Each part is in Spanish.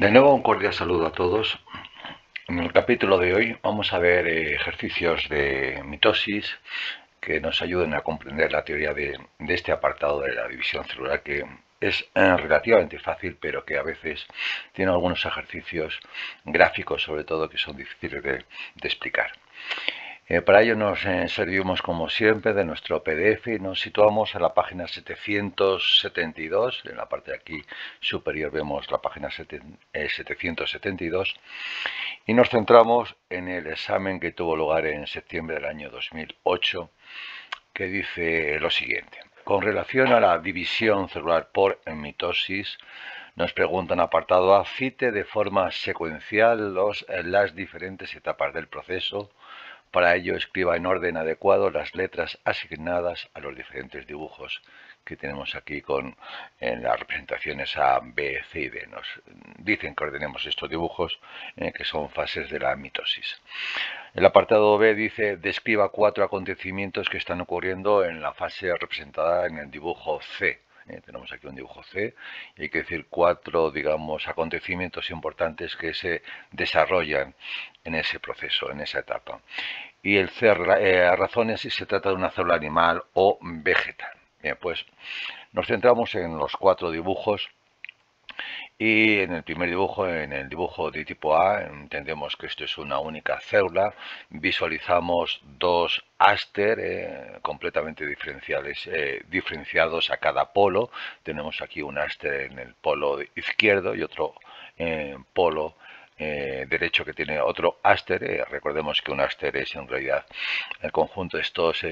De nuevo un cordial saludo a todos. En el capítulo de hoy vamos a ver ejercicios de mitosis que nos ayuden a comprender la teoría de este apartado de la división celular, que es relativamente fácil, pero que a veces tiene algunos ejercicios gráficos, sobre todo, que son difíciles de explicar. Para ello nos servimos, como siempre, de nuestro PDF y nos situamos en la página 772. En la parte de aquí superior vemos la página 772 y nos centramos en el examen que tuvo lugar en septiembre del año 2008, que dice lo siguiente. Con relación a la división celular por mitosis, nos preguntan, apartado A, cite de forma secuencial las diferentes etapas del proceso. Para ello, escriba en orden adecuado las letras asignadas a los diferentes dibujos que tenemos aquí en las representaciones A, B, C y D. Nos dicen que ordenemos estos dibujos, que son fases de la mitosis. El apartado B dice, describa 4 acontecimientos que están ocurriendo en la fase representada en el dibujo C. Tenemos aquí un dibujo C y hay que decir 4, digamos, acontecimientos importantes que se desarrollan en ese proceso, en esa etapa. Y el C, razones si se trata de una célula animal o vegetal. Bien, pues nos centramos en los 4 dibujos. Y en el primer dibujo, en el dibujo de tipo A, entendemos que esto es una única célula. Visualizamos dos áster completamente diferenciados a cada polo. Tenemos aquí un áster en el polo izquierdo y otro polo derecho que tiene otro áster. Recordemos que un áster es en realidad el conjunto de estos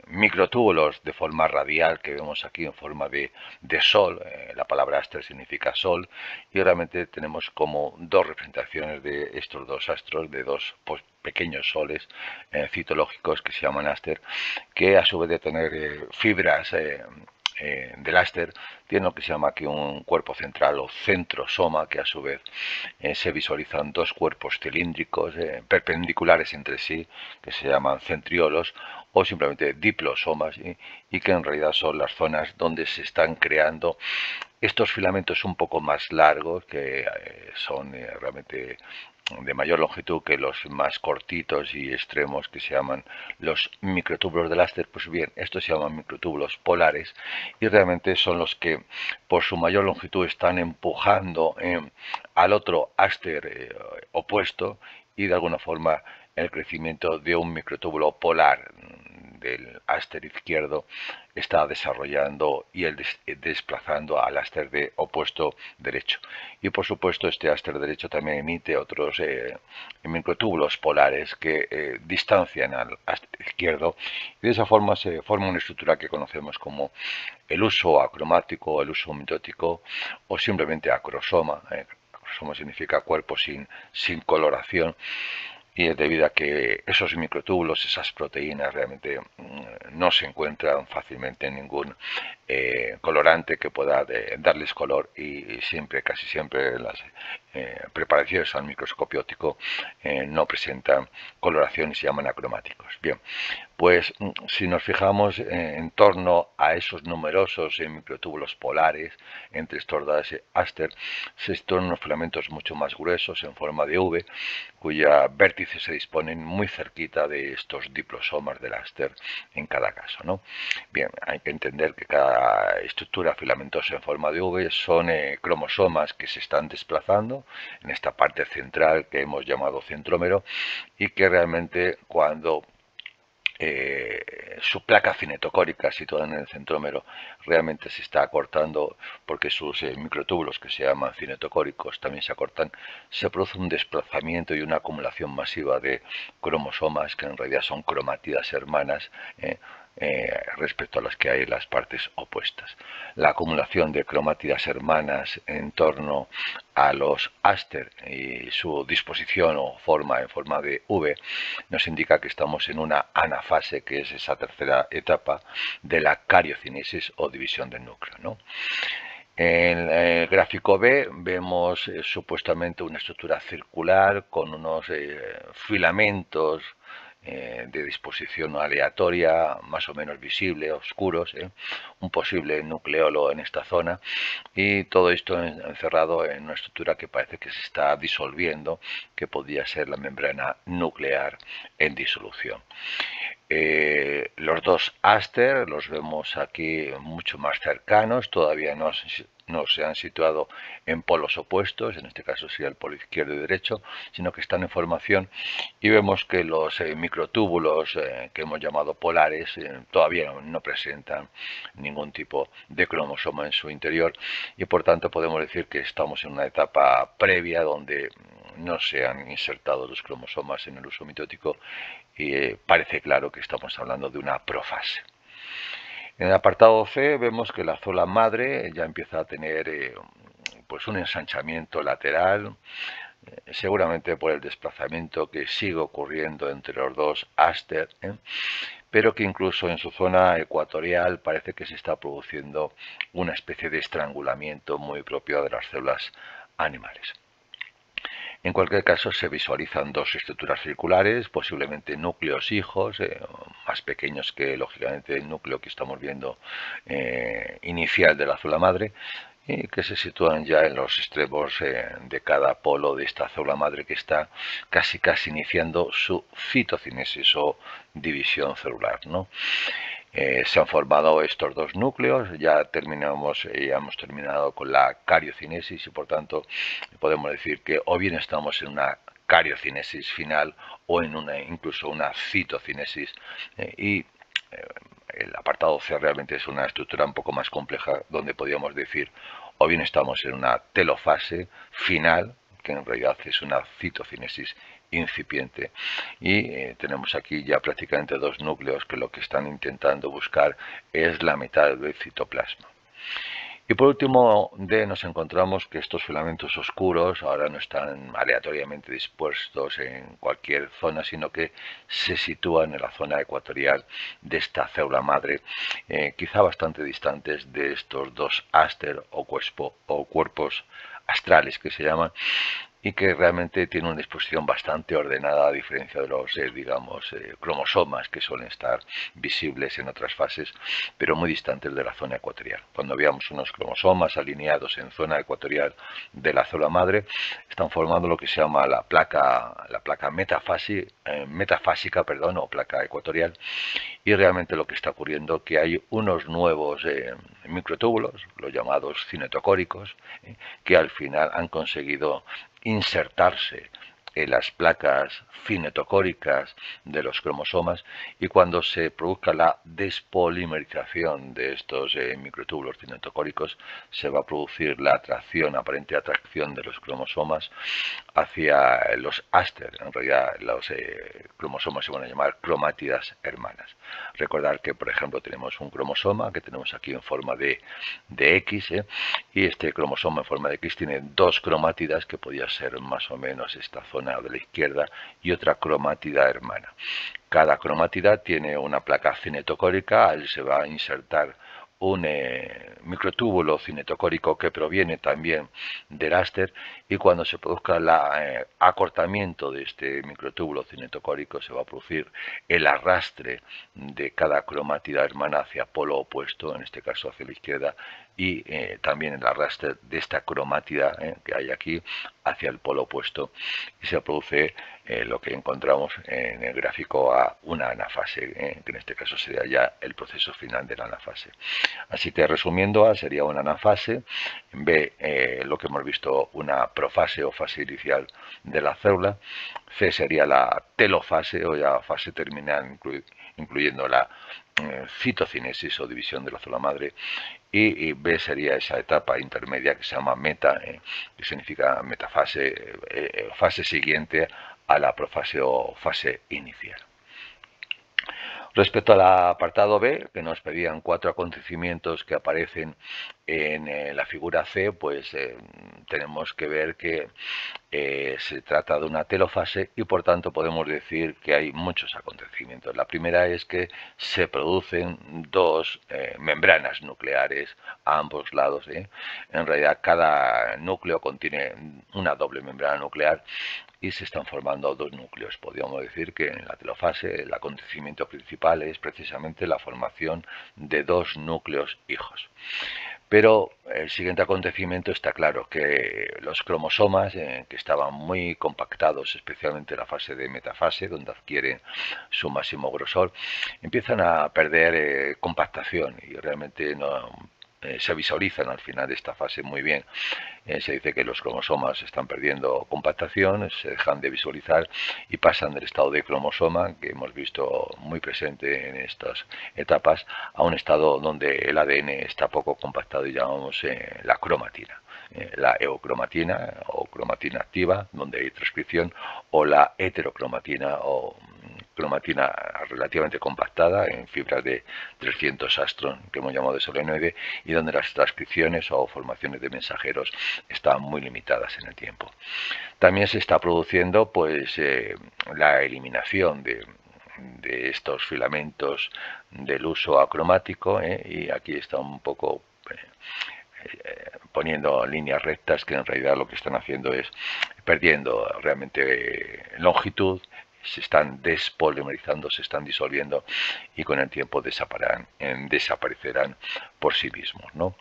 microtúbulos de forma radial que vemos aquí en forma de sol. La palabra áster significa sol, y realmente tenemos como dos representaciones de estos dos astros, de dos pequeños soles citológicos que se llaman áster, que a su vez de tener fibras del áster, tiene lo que se llama aquí un cuerpo central o centrosoma, que a su vez se visualizan dos cuerpos cilíndricos perpendiculares entre sí, que se llaman centriolos o simplemente diplosomas, y que en realidad son las zonas donde se están creando estos filamentos un poco más largos, que son realmente de mayor longitud que los más cortitos y extremos, que se llaman los microtúbulos del áster. Pues bien, estos se llaman microtúbulos polares y realmente son los que por su mayor longitud están empujando al otro áster opuesto, y de alguna forma el crecimiento de un microtúbulo polar del áster izquierdo está desarrollando y desplazando al áster de opuesto derecho. Y por supuesto este áster derecho también emite otros microtúbulos polares que distancian al áster izquierdo, y de esa forma se forma una estructura que conocemos como el uso acromático, el uso mitótico o simplemente acrosoma. Acrosoma significa cuerpo sin coloración, y es debido a que esos microtúbulos, esas proteínas, realmente no se encuentran fácilmente en ningún colorante que pueda darles color, y siempre, casi siempre, las preparaciones al microscopio óptico no presentan coloración y se llaman acromáticos. Bien, pues si nos fijamos en torno a esos numerosos microtúbulos polares entre estos dos áster, se extienden unos filamentos mucho más gruesos en forma de V, cuya vértices se disponen muy cerquita de estos diplosomas del áster en cada caso, ¿no? Bien, hay que entender que cada estructura filamentosa en forma de V son cromosomas que se están desplazando en esta parte central que hemos llamado centrómero, y que realmente cuando su placa cinetocórica situada en el centrómero realmente se está acortando, porque sus microtúbulos, que se llaman cinetocóricos, también se acortan, se produce un desplazamiento y una acumulación masiva de cromosomas, que en realidad son cromátidas hermanas, respecto a las que hay en las partes opuestas. La acumulación de cromátidas hermanas en torno a los áster y su disposición o forma en forma de V nos indica que estamos en una anafase, que es esa tercera etapa de la cariocinesis o división del núcleo, ¿no? En el gráfico B vemos supuestamente una estructura circular con unos filamentos de disposición aleatoria, más o menos visible, oscuros, un posible nucleolo en esta zona, y todo esto encerrado en una estructura que parece que se está disolviendo, que podría ser la membrana nuclear en disolución. Los dos Aster los vemos aquí mucho más cercanos, todavía no se han situado en polos opuestos, en este caso sería el polo izquierdo y derecho, sino que están en formación, y vemos que los microtúbulos que hemos llamado polares todavía no presentan ningún tipo de cromosoma en su interior, y por tanto podemos decir que estamos en una etapa previa donde no se han insertado los cromosomas en el uso mitótico, y parece claro que estamos hablando de una profase. En el apartado C vemos que la célula madre ya empieza a tener pues un ensanchamiento lateral, seguramente por el desplazamiento que sigue ocurriendo entre los dos Aster, pero que incluso en su zona ecuatorial parece que se está produciendo una especie de estrangulamiento muy propio de las células animales. En cualquier caso, se visualizan dos estructuras circulares, posiblemente núcleos hijos, más pequeños que lógicamente el núcleo que estamos viendo inicial de la célula madre, y que se sitúan ya en los extremos de cada polo de esta célula madre, que está casi iniciando su citocinesis o división celular, ¿no? Se han formado estos dos núcleos, ya hemos terminado con la cariocinesis, y por tanto podemos decir que o bien estamos en una cariocinesis final o en incluso una citocinesis, el apartado C realmente es una estructura un poco más compleja, donde podríamos decir o bien estamos en una telofase final, que en realidad es una citocinesis incipiente, y tenemos aquí ya prácticamente dos núcleos que lo que están intentando buscar es la mitad del citoplasma. Y por último, D, nos encontramos que estos filamentos oscuros ahora no están aleatoriamente dispuestos en cualquier zona, sino que se sitúan en la zona ecuatorial de esta célula madre, quizá bastante distantes de estos dos Aster o cuerpos astrales que se llaman, y que realmente tiene una disposición bastante ordenada, a diferencia de los, cromosomas que suelen estar visibles en otras fases, pero muy distantes de la zona ecuatorial. Cuando veamos unos cromosomas alineados en zona ecuatorial de la célula madre, están formando lo que se llama la placa metafásica, o placa ecuatorial, y realmente lo que está ocurriendo es que hay unos nuevos microtúbulos, los llamados cinetocóricos, que al final han conseguido insertarse en las placas cinetocóricas de los cromosomas, y cuando se produzca la despolimerización de estos microtúbulos cinetocóricos, se va a producir la aparente atracción de los cromosomas hacia los Aster. En realidad los cromosomas se van a llamar cromátidas hermanas. Recordar que, por ejemplo, tenemos un cromosoma que tenemos aquí en forma de X, y este cromosoma en forma de X tiene dos cromátidas, que podría ser más o menos esta zona de la izquierda, y otra cromátida hermana. Cada cromátida tiene una placa cinetocórica, ahí se va a insertar un microtúbulo cinetocórico que proviene también del Aster, y cuando se produzca el acortamiento de este microtúbulo cinetocórico, se va a producir el arrastre de cada cromátida hermana hacia polo opuesto, en este caso hacia la izquierda, y también el arrastre de esta cromátida que hay aquí hacia el polo opuesto, y se produce lo que encontramos en el gráfico a una anafase, que en este caso sería ya el proceso final de la anafase. Así que, resumiendo, A sería una anafase, B lo que hemos visto, una profase o fase inicial de la célula, C sería la telofase o ya fase terminal, incluyendo la citocinesis o división de la célula madre, y B sería esa etapa intermedia que se llama meta, que significa metafase, fase siguiente a la profase o fase inicial. Respecto al apartado B, que nos pedían 4 acontecimientos que aparecen en la figura C, pues tenemos que ver que se trata de una telofase, y por tanto podemos decir que hay muchos acontecimientos. La primera es que se producen dos membranas nucleares a ambos lados. En realidad cada núcleo contiene una doble membrana nuclear, y se están formando dos núcleos. Podríamos decir que en la telofase el acontecimiento principal es precisamente la formación de dos núcleos hijos. Pero el siguiente acontecimiento está claro, que los cromosomas, que estaban muy compactados, especialmente en la fase de metafase, donde adquieren su máximo grosor, empiezan a perder compactación y realmente no se visualizan al final de esta fase muy bien. Se dice que los cromosomas están perdiendo compactación, se dejan de visualizar y pasan del estado de cromosoma, que hemos visto muy presente en estas etapas, a un estado donde el ADN está poco compactado y llamamos la cromatina. La eocromatina o cromatina activa, donde hay transcripción, o la heterocromatina o cromatina relativamente compactada en fibras de 300 astron, que hemos llamado de solenoide, y donde las transcripciones o formaciones de mensajeros están muy limitadas en el tiempo. También se está produciendo pues la eliminación de estos filamentos del uso acromático, y aquí está un poco poniendo líneas rectas, que en realidad lo que están haciendo es perdiendo realmente longitud, se están despolimerizando, se están disolviendo y con el tiempo desaparecerán por sí mismos, ¿no?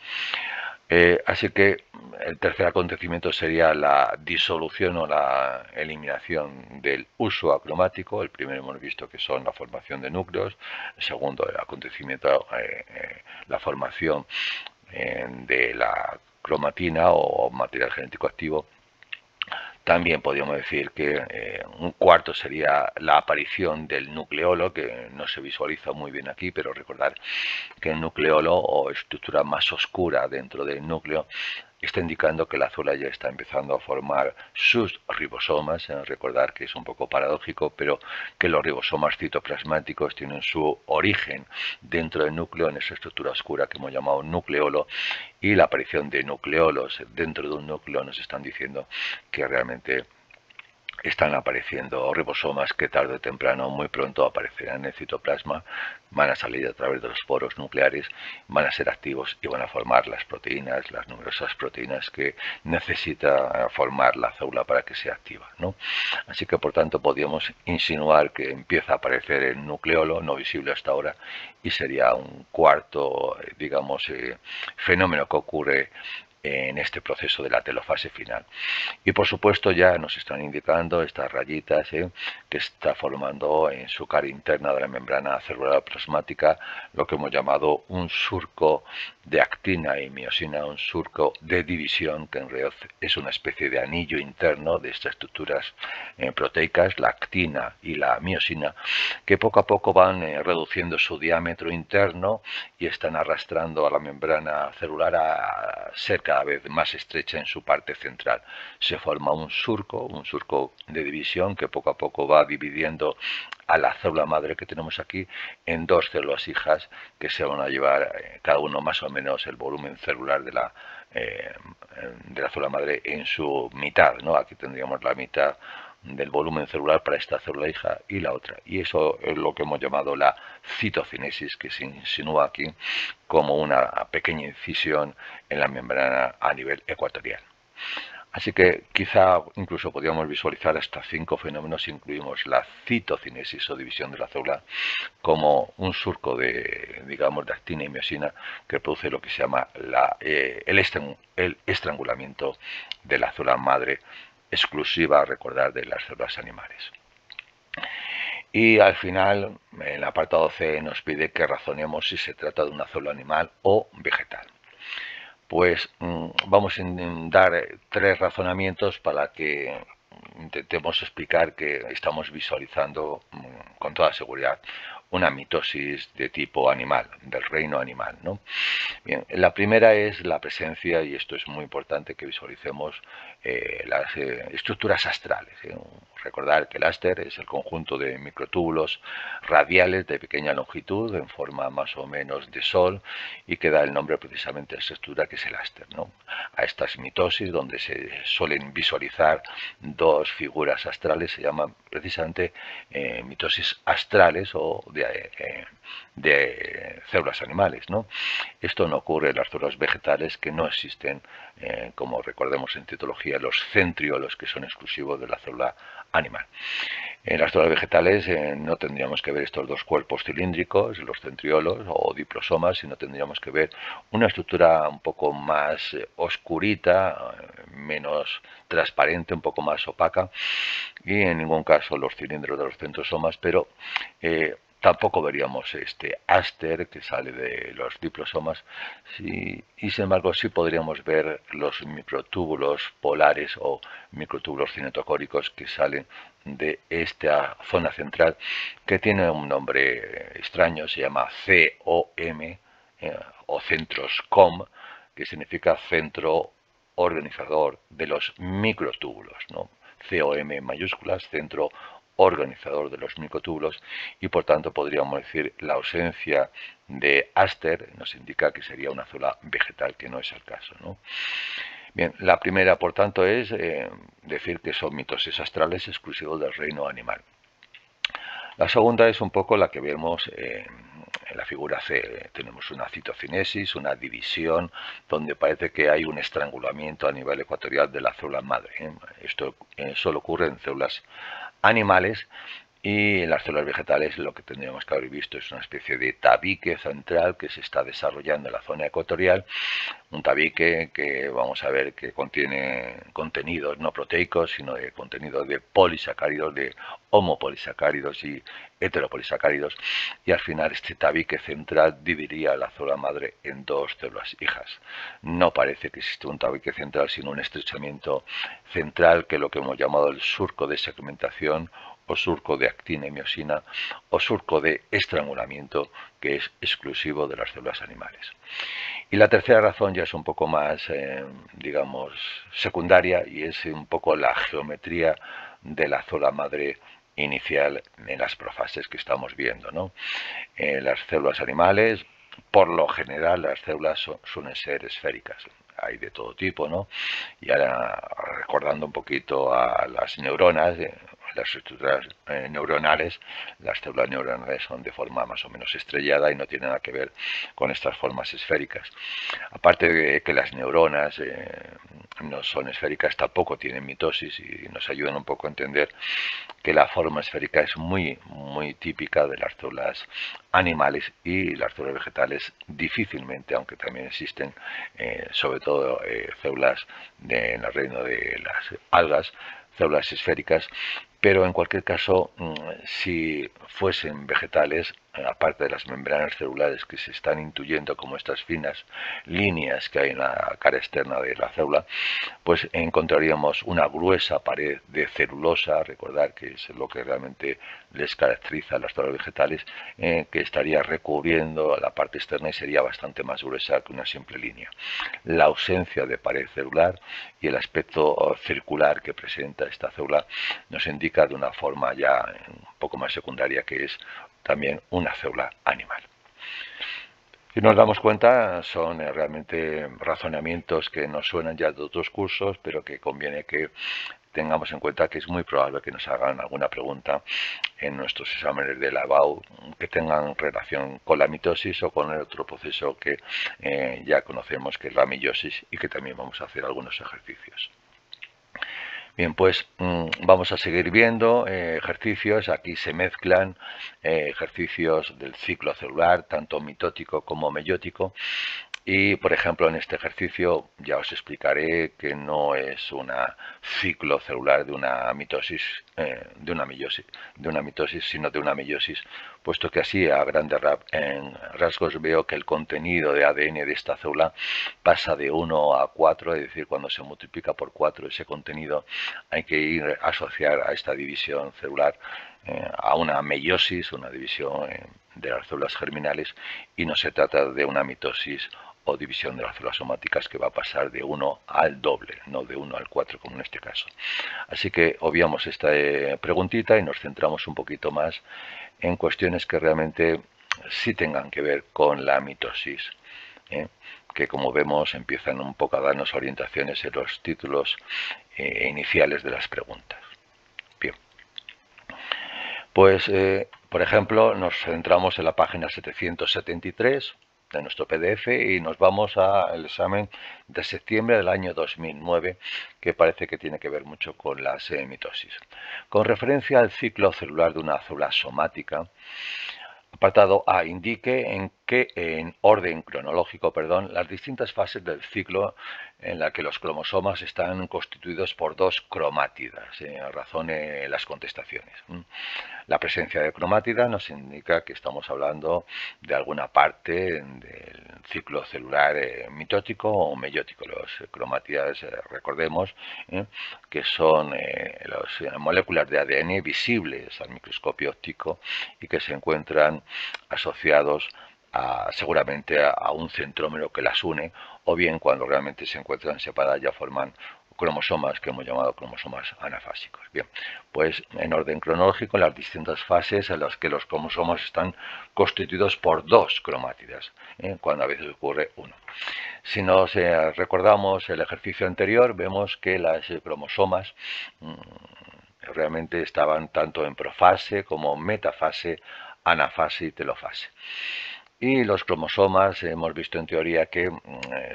Así que el tercer acontecimiento sería la disolución o la eliminación del uso acromático. El primero hemos visto que son la formación de núcleos, el segundo el acontecimiento, la formación de la cromatina o material genético activo. También podríamos decir que un cuarto sería la aparición del nucleolo, que no se visualiza muy bien aquí, pero recordar que el nucleolo o estructura más oscura dentro del núcleo está indicando que la célula ya está empezando a formar sus ribosomas. Recordar que es un poco paradójico, pero que los ribosomas citoplasmáticos tienen su origen dentro del núcleo, en esa estructura oscura que hemos llamado nucleolo, y la aparición de nucleolos dentro de un núcleo nos están diciendo que realmente están apareciendo ribosomas que tarde o temprano, muy pronto, aparecerán en el citoplasma, van a salir a través de los poros nucleares, van a ser activos y van a formar las proteínas, las numerosas proteínas que necesita formar la célula para que sea activa, ¿no? Así que por tanto podríamos insinuar que empieza a aparecer el nucleolo, no visible hasta ahora, y sería un cuarto, digamos, fenómeno que ocurre en este proceso de la telofase final. Y por supuesto ya nos están indicando estas rayitas que está formando en su cara interna de la membrana celular plasmática lo que hemos llamado un surco de actina y miosina, un surco de división, que en realidad es una especie de anillo interno de estas estructuras proteicas, la actina y la miosina, que poco a poco van reduciendo su diámetro interno y están arrastrando a la membrana celular a ser cada vez más estrecha en su parte central. Se forma un surco de división que poco a poco va dividiendo a la célula madre que tenemos aquí en dos células hijas que se van a llevar cada uno más o menos el volumen celular de la célula madre en su mitad, ¿no? Aquí tendríamos la mitad del volumen celular para esta célula hija y la otra, y eso es lo que hemos llamado la citocinesis, que se insinúa aquí como una pequeña incisión en la membrana a nivel ecuatorial. Así que quizá incluso podríamos visualizar hasta 5 fenómenos. Incluimos la citocinesis o división de la célula como un surco de, digamos, de actina y miosina que produce lo que se llama el estrangulamiento de la célula madre, exclusiva, a recordar, de las células animales. Y al final, en el apartado C, nos pide que razonemos si se trata de una célula animal o vegetal. Pues vamos a dar 3 razonamientos para que intentemos explicar que estamos visualizando con toda seguridad una mitosis de tipo animal, del reino animal, ¿no? Bien, la primera es la presencia, y esto es muy importante que visualicemos, las estructuras astrales. Recordar que el áster es el conjunto de microtúbulos radiales de pequeña longitud en forma más o menos de sol y que da el nombre precisamente a esa estructura que es el áster, ¿no? A estas mitosis donde se suelen visualizar dos figuras astrales se llaman precisamente mitosis astrales o de células animales, ¿no? Esto no ocurre en las células vegetales, que no existen, como recordemos en citología, los centriolos, que son exclusivos de la célula animal. En las células vegetales no tendríamos que ver estos dos cuerpos cilíndricos, los centriolos o diplosomas, sino tendríamos que ver una estructura un poco más oscurita, menos transparente, un poco más opaca, y en ningún caso los cilindros de los centrosomas, pero tampoco veríamos este áster que sale de los diplosomas, y sin embargo sí podríamos ver los microtúbulos polares o microtúbulos cinetocóricos que salen de esta zona central, que tiene un nombre extraño, se llama COM o centros COM, que significa centro organizador de los microtúbulos, ¿no? COM en mayúsculas, centro organizador de los microtúbulos, y por tanto podríamos decir la ausencia de áster nos indica que sería una célula vegetal, que no es el caso, ¿no? Bien, la primera, por tanto, es decir que son mitosis astrales exclusivos del reino animal. La segunda es un poco la que vemos en la figura C. Tenemos una citocinesis, una división, donde parece que hay un estrangulamiento a nivel ecuatorial de la célula madre. Esto solo ocurre en células animales, y en las células vegetales lo que tendríamos que haber visto es una especie de tabique central que se está desarrollando en la zona ecuatorial, un tabique que vamos a ver que contiene contenidos no proteicos, sino de contenidos de polisacáridos, de homopolisacáridos y heteropolisacáridos, y al final este tabique central dividiría la célula madre en dos células hijas. No parece que exista un tabique central, sino un estrechamiento central, que es lo que hemos llamado el surco de segmentación, o surco de actina y miosina, o surco de estrangulamiento, que es exclusivo de las células animales. Y la tercera razón ya es un poco más, digamos, secundaria, y es un poco la geometría de la célula madre inicial en las profases que estamos viendo, ¿no? Las células animales, por lo general, las células suelen ser esféricas. Hay de todo tipo, ¿no? Y ahora, recordando un poquito a las neuronas, las estructuras neuronales, las células neuronales son de forma más o menos estrellada y no tienen nada que ver con estas formas esféricas. Aparte de que las neuronas no son esféricas, tampoco tienen mitosis, y nos ayudan un poco a entender que la forma esférica es muy típica de las células animales, y las células vegetales difícilmente, aunque también existen sobre todo células en el reino de las algas, células esféricas, pero en cualquier caso, si fuesen vegetales, aparte de las membranas celulares que se están intuyendo como estas finas líneas que hay en la cara externa de la célula, pues encontraríamos una gruesa pared de celulosa, recordar que es lo que realmente les caracteriza a las células vegetales, que estaría recubriendo la parte externa y sería bastante más gruesa que una simple línea. La ausencia de pared celular y el aspecto circular que presenta esta célula nos indica de una forma ya un poco más secundaria que es también una célula animal. Si nos damos cuenta, son realmente razonamientos que nos suenan ya de otros cursos, pero que conviene que tengamos en cuenta que es muy probable que nos hagan alguna pregunta en nuestros exámenes de la BAU que tengan relación con la mitosis o con el otro proceso que ya conocemos, que es la meiosis, y que también vamos a hacer algunos ejercicios. Bien, pues vamos a seguir viendo ejercicios. Aquí se mezclan ejercicios del ciclo celular, tanto mitótico como meiótico. Y, por ejemplo, en este ejercicio ya os explicaré que no es un ciclo celular de una mitosis, de una mitosis, sino de una meiosis, puesto que así a grandes rasgos veo que el contenido de ADN de esta célula pasa de 1 a 4, es decir, cuando se multiplica por 4 ese contenido, hay que ir a asociar a esta división celular a una meiosis, una división de las células germinales, y no se trata de una mitosis o división de las células somáticas que va a pasar de 1 al doble, no de 1 al 4 como en este caso. Así que obviamos esta preguntita y nos centramos un poquito más en cuestiones que realmente sí tengan que ver con la mitosis, que como vemos empiezan un poco a darnos orientaciones en los títulos iniciales de las preguntas. Bien. Pues, por ejemplo, nos centramos en la página 773 de nuestro PDF y nos vamos al examen de septiembre del año 2009, que parece que tiene que ver mucho con las mitosis. Con referencia al ciclo celular de una célula somática, apartado A, indique en orden cronológico, las distintas fases del ciclo en la que los cromosomas están constituidos por dos cromátidas. Razone las contestaciones. La presencia de cromátidas nos indica que estamos hablando de alguna parte del ciclo celular mitótico o meiótico. Los cromátidas, recordemos, que son las moléculas de ADN visibles al microscopio óptico y que se encuentran asociados seguramente a un centrómero que las une, o bien cuando realmente se encuentran separadas ya forman cromosomas que hemos llamado cromosomas anafásicos. Bien, pues en orden cronológico, las distintas fases en las que los cromosomas están constituidos por dos cromátidas, cuando a veces ocurre uno. Si nos recordamos el ejercicio anterior, vemos que las cromosomas realmente estaban tanto en profase como metafase, anafase y telofase. Y los cromosomas, hemos visto en teoría que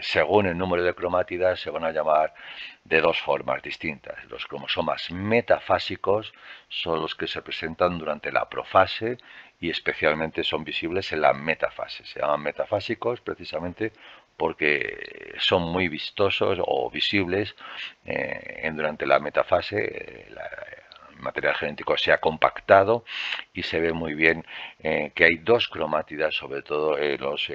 según el número de cromátidas se van a llamar de dos formas distintas. Los cromosomas metafásicos son los que se presentan durante la profase y especialmente son visibles en la metafase. Se llaman metafásicos precisamente porque son muy vistosos o visibles durante la metafase. El material genético se ha compactado y se ve muy bien que hay dos cromátidas, sobre todo los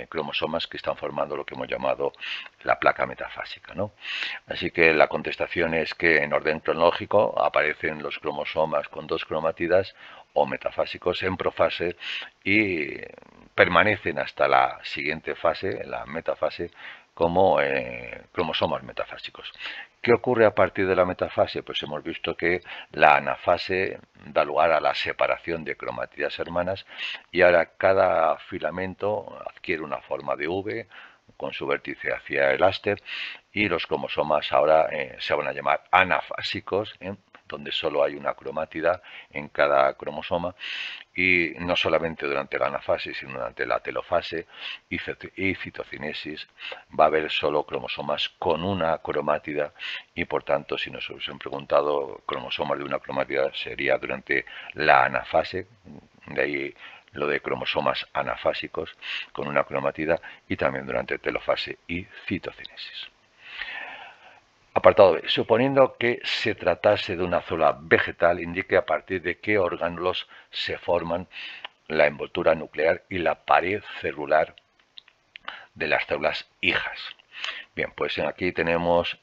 cromosomas que están formando lo que hemos llamado la placa metafásica, ¿no? Así que la contestación es que en orden cronológico aparecen los cromosomas con dos cromátidas o metafásicos en profase y permanecen hasta la siguiente fase, la metafase, como cromosomas metafásicos. ¿Qué ocurre a partir de la metafase? Pues hemos visto que la anafase da lugar a la separación de cromátidas hermanas y ahora cada filamento adquiere una forma de V con su vértice hacia el áster y los cromosomas ahora se van a llamar anafásicos, donde solo hay una cromátida en cada cromosoma, y no solamente durante la anafase, sino durante la telofase y citocinesis va a haber solo cromosomas con una cromátida y por tanto, si nos hubiesen preguntado cromosomas de una cromátida, sería durante la anafase, de ahí lo de cromosomas anafásicos con una cromátida, y también durante telofase y citocinesis. Apartado B. Suponiendo que se tratase de una célula vegetal, indique a partir de qué orgánulos se forman la envoltura nuclear y la pared celular de las células hijas. Bien, pues aquí tenemos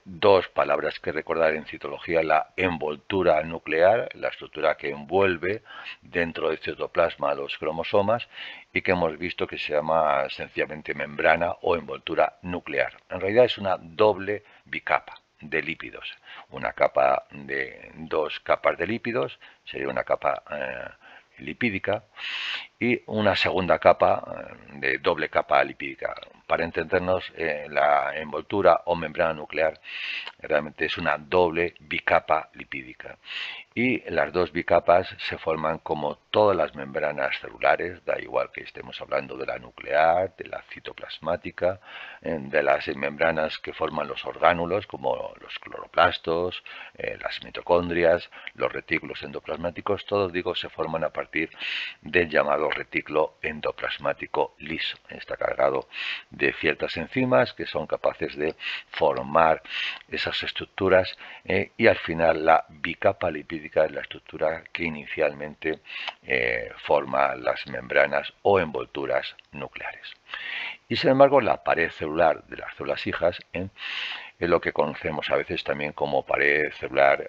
dos palabras que recordar en citología: la envoltura nuclear, la estructura que envuelve dentro del citoplasma a los cromosomas y que hemos visto que se llama sencillamente membrana o envoltura nuclear. En realidad es una doble bicapa de lípidos, una capa de dos capas de lípidos, sería una capa lipídica, y una segunda capa de doble capa lipídica. Para entendernos, la envoltura o membrana nuclear realmente es una doble bicapa lipídica. Y las dos bicapas se forman como todas las membranas celulares, da igual que estemos hablando de la nuclear, de la citoplasmática, de las membranas que forman los orgánulos como los cloroplastos, las mitocondrias, los retículos endoplasmáticos. Todos, digo, se forman a partir del llamado retículo endoplasmático liso. Está cargado de ciertas enzimas que son capaces de formar esas estructuras y al final la bicapa lipídica es la estructura que inicialmente forma las membranas o envolturas nucleares. Y sin embargo, la pared celular de las células hijas es lo que conocemos a veces también como pared celular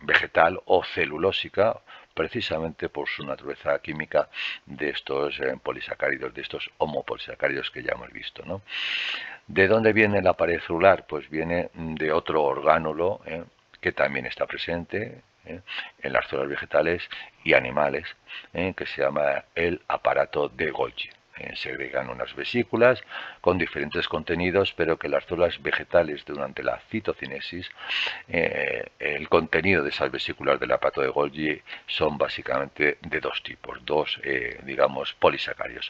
vegetal o celulósica, precisamente por su naturaleza química de estos polisacáridos, de estos homopolisacáridos que ya hemos visto, ¿no? ¿De dónde viene la pared celular? Pues viene de otro orgánulo que también está presente en las células vegetales y animales, que se llama el aparato de Golgi. segregan unas vesículas con diferentes contenidos, pero que las células vegetales durante la citocinesis, el contenido de esas vesículas del aparato de Golgi son básicamente de dos tipos, digamos, polisacáridos.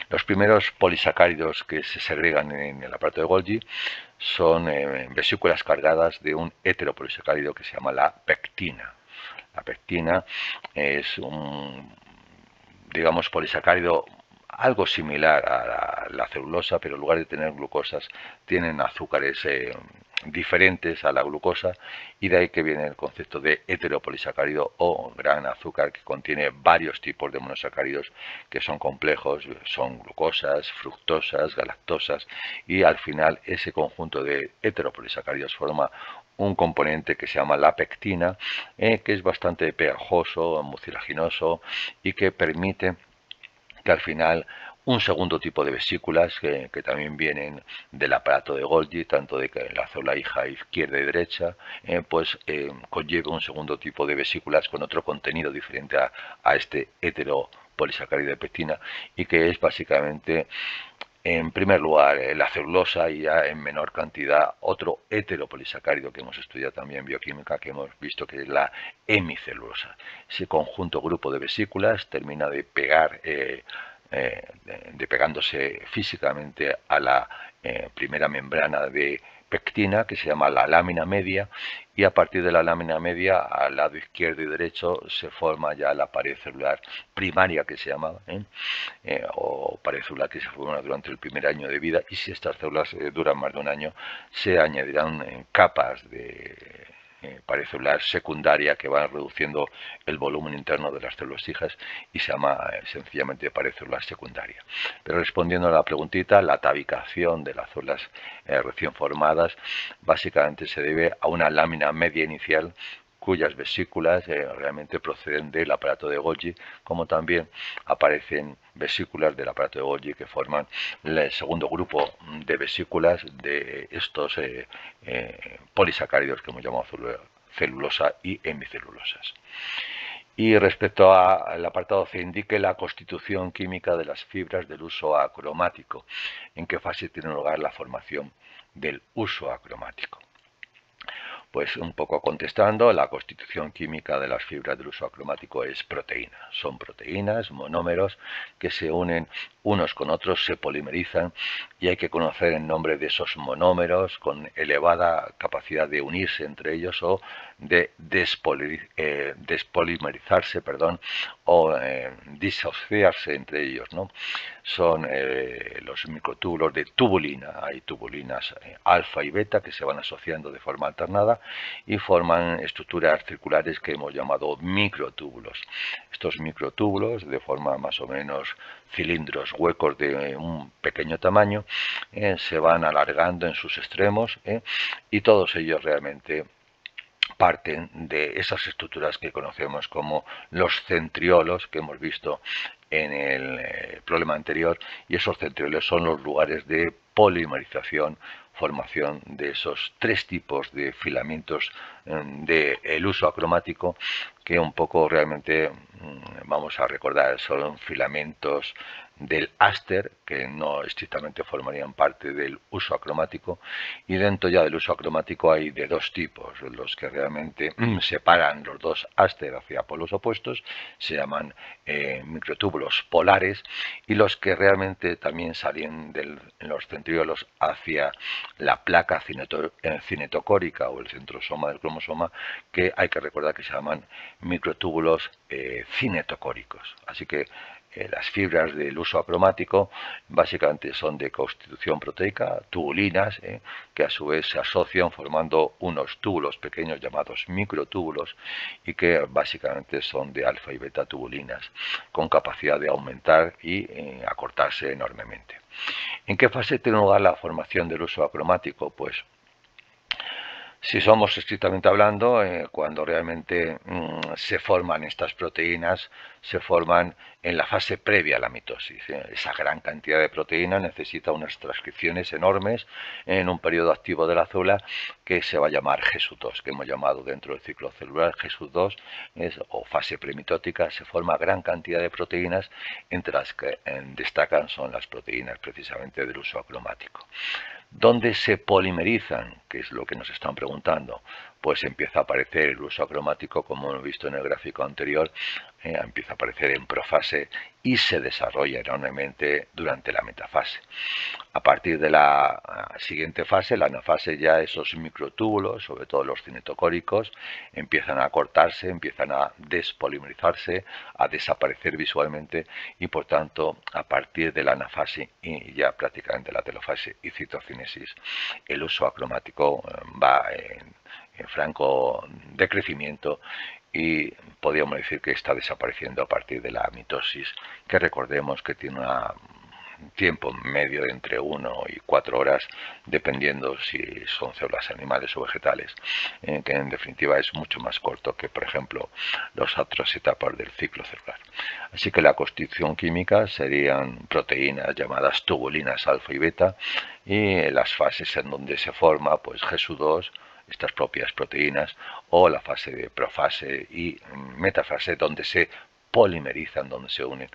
Los primeros polisacáridos que se segregan en el aparato de Golgi son vesículas cargadas de un heteropolisacárido que se llama la pectina. La pectina es un, digamos, polisacárido algo similar a la celulosa, pero en lugar de tener glucosas tienen azúcares diferentes a la glucosa, y de ahí que viene el concepto de heteropolisacárido o gran azúcar, que contiene varios tipos de monosacáridos que son complejos, son glucosas, fructosas, galactosas, y al final ese conjunto de heteropolisacáridos forma un componente que se llama la pectina, que es bastante pegajoso, mucilaginoso, y que permite que al final un segundo tipo de vesículas que también vienen del aparato de Golgi, tanto de la célula hija izquierda y derecha, conlleva un segundo tipo de vesículas con otro contenido diferente a este heteropolisacárido de pectina, y que es básicamente, en primer lugar, la celulosa, y ya en menor cantidad otro heteropolisacárido que hemos estudiado también en bioquímica, que hemos visto que es la hemicelulosa. Ese conjunto grupo de vesículas termina de pegar, pegándose físicamente a la primera membrana de pectina, que se llama la lámina media, y a partir de la lámina media, al lado izquierdo y derecho, se forma ya la pared celular primaria, que se llama, o pared celular, que se forma durante el primer año de vida, y si estas células duran más de un año, se añadirán capas de pared celular secundaria que van reduciendo el volumen interno de las células hijas, y se llama sencillamente pared celular secundaria. Pero respondiendo a la preguntita, la tabicación de las células recién formadas básicamente se debe a una lámina media inicial cuyas vesículas realmente proceden del aparato de Golgi, como también aparecen vesículas del aparato de Golgi que forman el segundo grupo de vesículas de estos polisacáridos que hemos llamado celulosa y hemicelulosas. Y respecto al apartado C, indique la constitución química de las fibras del uso acromático. ¿En qué fase tiene lugar la formación del uso acromático? Pues un poco contestando, la constitución química de las fibras del uso acromático es proteína. Son proteínas, monómeros, que se unen unos con otros, se polimerizan, y hay que conocer el nombre de esos monómeros con elevada capacidad de unirse entre ellos o de despolimerizarse, o disociarse entre ellos, ¿no? Son los microtúbulos de tubulina. Hay tubulinas alfa y beta que se van asociando de forma alternada y forman estructuras circulares que hemos llamado microtúbulos. Estos microtúbulos, de forma más o menos cilindros huecos de un pequeño tamaño, se van alargando en sus extremos, y todos ellos realmente parten de esas estructuras que conocemos como los centriolos, que hemos visto en el problema anterior, y esos centriolos son los lugares de polimerización, formación de esos tres tipos de filamentos del uso acromático, que un poco realmente vamos a recordar, son filamentos del áster, que no estrictamente formarían parte del uso acromático, y dentro ya del uso acromático hay de dos tipos: los que realmente separan los dos áster hacia polos opuestos, se llaman microtúbulos polares, y los que realmente también salen en los centriolos hacia la placa cinetocórica o el centrosoma del cromosoma, que hay que recordar que se llaman microtúbulos cinetocóricos. Así que las fibras del uso acromático básicamente son de constitución proteica, tubulinas, que a su vez se asocian formando unos túbulos pequeños llamados microtúbulos, y que básicamente son de alfa y beta tubulinas, con capacidad de aumentar y acortarse enormemente. ¿En qué fase tiene lugar la formación del uso acromático? Pues Si somos estrictamente hablando, cuando realmente se forman estas proteínas, se forman en la fase previa a la mitosis. Esa gran cantidad de proteína necesita unas transcripciones enormes en un periodo activo de la célula que se va a llamar G2, que hemos llamado dentro del ciclo celular G2, o fase premitótica. Se forma gran cantidad de proteínas, entre las que destacan son las proteínas precisamente del uso acromático. ¿Dónde se polimerizan? Que es lo que nos están preguntando. Pues empieza a aparecer el uso acromático, como hemos visto en el gráfico anterior, empieza a aparecer en profase y se desarrolla enormemente durante la metafase. A partir de la siguiente fase, la anafase, ya esos microtúbulos, sobre todo los cinetocóricos, empiezan a cortarse, empiezan a despolimerizarse, a desaparecer visualmente, y por tanto, a partir de la anafase y ya prácticamente la telofase y citocinesis, el uso acromático va en franco decrecimiento, y podríamos decir que está desapareciendo a partir de la mitosis, que recordemos que tiene un tiempo medio de entre 1 y 4 horas, dependiendo si son células animales o vegetales, que en definitiva es mucho más corto que, por ejemplo, las otras etapas del ciclo celular. Así que la constitución química serían proteínas llamadas tubulinas alfa y beta, y las fases en donde se forma pues G2, estas propias proteínas, o la fase de profase y metafase, donde se polimerizan, donde se unen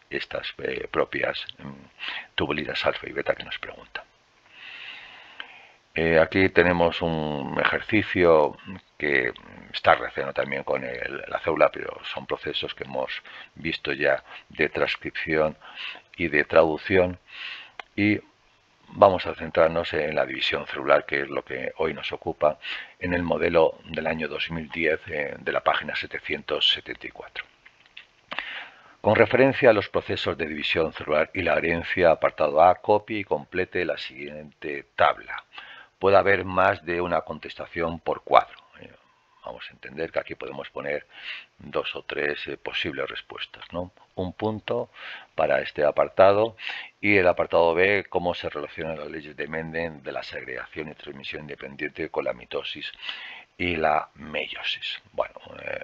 estas propias tubulinas alfa y beta que nos preguntan. Aquí tenemos un ejercicio que está relacionado también con la célula, pero son procesos que hemos visto ya de transcripción y de traducción, y vamos a centrarnos en la división celular, que es lo que hoy nos ocupa, en el modelo del año 2010 de la página 774. Con referencia a los procesos de división celular y la herencia, apartado A, copie y complete la siguiente tabla. Puede haber más de una contestación por cuadro. Vamos a entender que aquí podemos poner 2 o 3 posibles respuestas, ¿no? Un punto para este apartado, y el apartado B, cómo se relacionan las leyes de Mendel de la segregación y transmisión independiente con la mitosis y la meiosis. Bueno,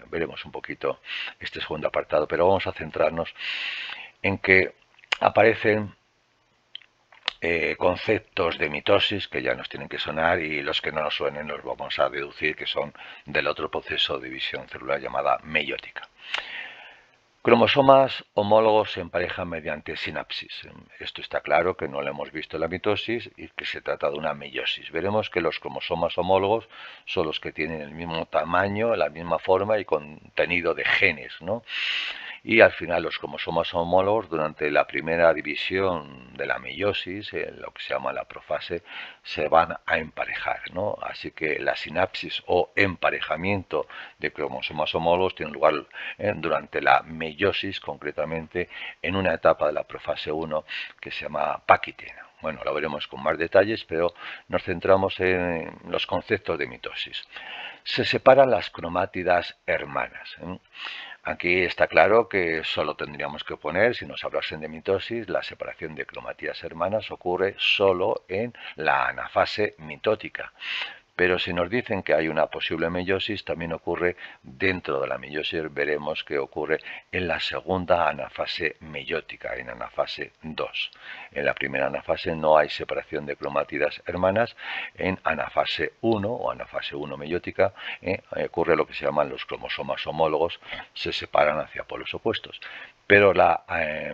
veremos un poquito este segundo apartado, pero vamos a centrarnos en que aparecen conceptos de mitosis que ya nos tienen que sonar, y los que no nos suenen los vamos a deducir que son del otro proceso de división celular llamada meiótica. Cromosomas homólogos se emparejan mediante sinapsis. Esto está claro que no lo hemos visto en la mitosis y que se trata de una meiosis. Veremos que los cromosomas homólogos son los que tienen el mismo tamaño, la misma forma y contenido de genes, ¿no? Y al final los cromosomas homólogos, durante la primera división de la meiosis, en lo que se llama la profase, se van a emparejar, ¿no? Así que la sinapsis o emparejamiento de cromosomas homólogos tiene lugar durante la meiosis, concretamente en una etapa de la profase 1 que se llama paquitena. Bueno, lo veremos con más detalles, pero nos centramos en los conceptos de mitosis. Se separan las cromátidas hermanas. Aquí está claro que solo tendríamos que poner, si nos hablasen de mitosis, la separación de cromátidas hermanas ocurre solo en la anafase mitótica. Pero si nos dicen que hay una posible meiosis, también ocurre dentro de la meiosis. Veremos que ocurre en la segunda anafase meiótica, en anafase 2. En la primera anafase no hay separación de cromátidas hermanas. En anafase 1 o anafase 1 meiótica ocurre lo que se llaman los cromosomas homólogos, se separan hacia polos opuestos. Pero la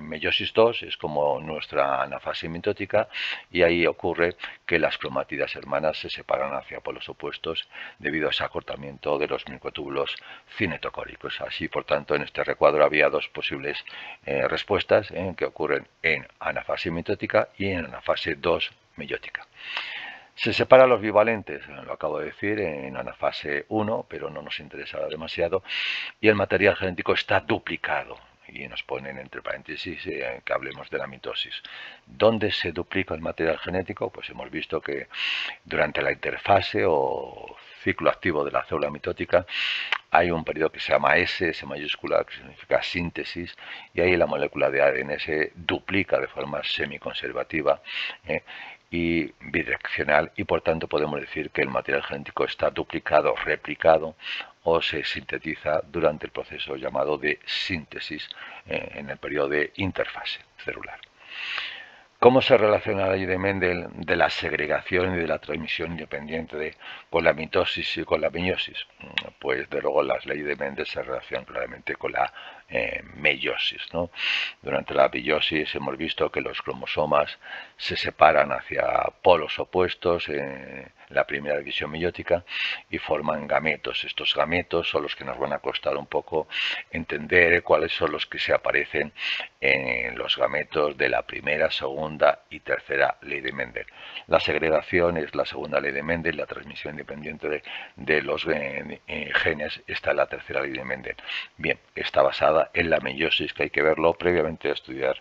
meiosis 2 es como nuestra anafase mitótica, y ahí ocurre que las cromátidas hermanas se separan hacia polos opuestos debido a ese acortamiento de los microtúbulos cinetocóricos. Así, por tanto, en este recuadro había dos posibles respuestas que ocurren en anafase mitótica y en anafase 2 meiótica. Se separan los bivalentes, lo acabo de decir, en anafase 1, pero no nos interesa demasiado, y el material genético está duplicado. Y nos ponen entre paréntesis que hablemos de la mitosis. ¿Dónde se duplica el material genético? Pues hemos visto que durante la interfase o ciclo activo de la célula mitótica hay un periodo que se llama S mayúscula, que significa síntesis, y ahí la molécula de ADN se duplica de forma semiconservativa, y bidireccional, y por tanto podemos decir que el material genético está duplicado, replicado o se sintetiza durante el proceso llamado de síntesis en el periodo de interfase celular. ¿Cómo se relaciona la ley de Mendel de la segregación y de la transmisión independiente con la mitosis y con la meiosis? Pues de luego las leyes de Mendel se relacionan claramente con la meiosis, ¿no? Durante la meiosis hemos visto que los cromosomas se separan hacia polos opuestos en la primera división meiótica y forman gametos. Estos gametos son los que nos van a costar un poco entender cuáles son los que se aparecen en los gametos de la primera, segunda y tercera ley de Mendel. La segregación es la segunda ley de Mendel, la transmisión independiente de los genes está en la tercera ley de Mendel. Bien, está basada en la meiosis, que hay que verlo previamente a estudiar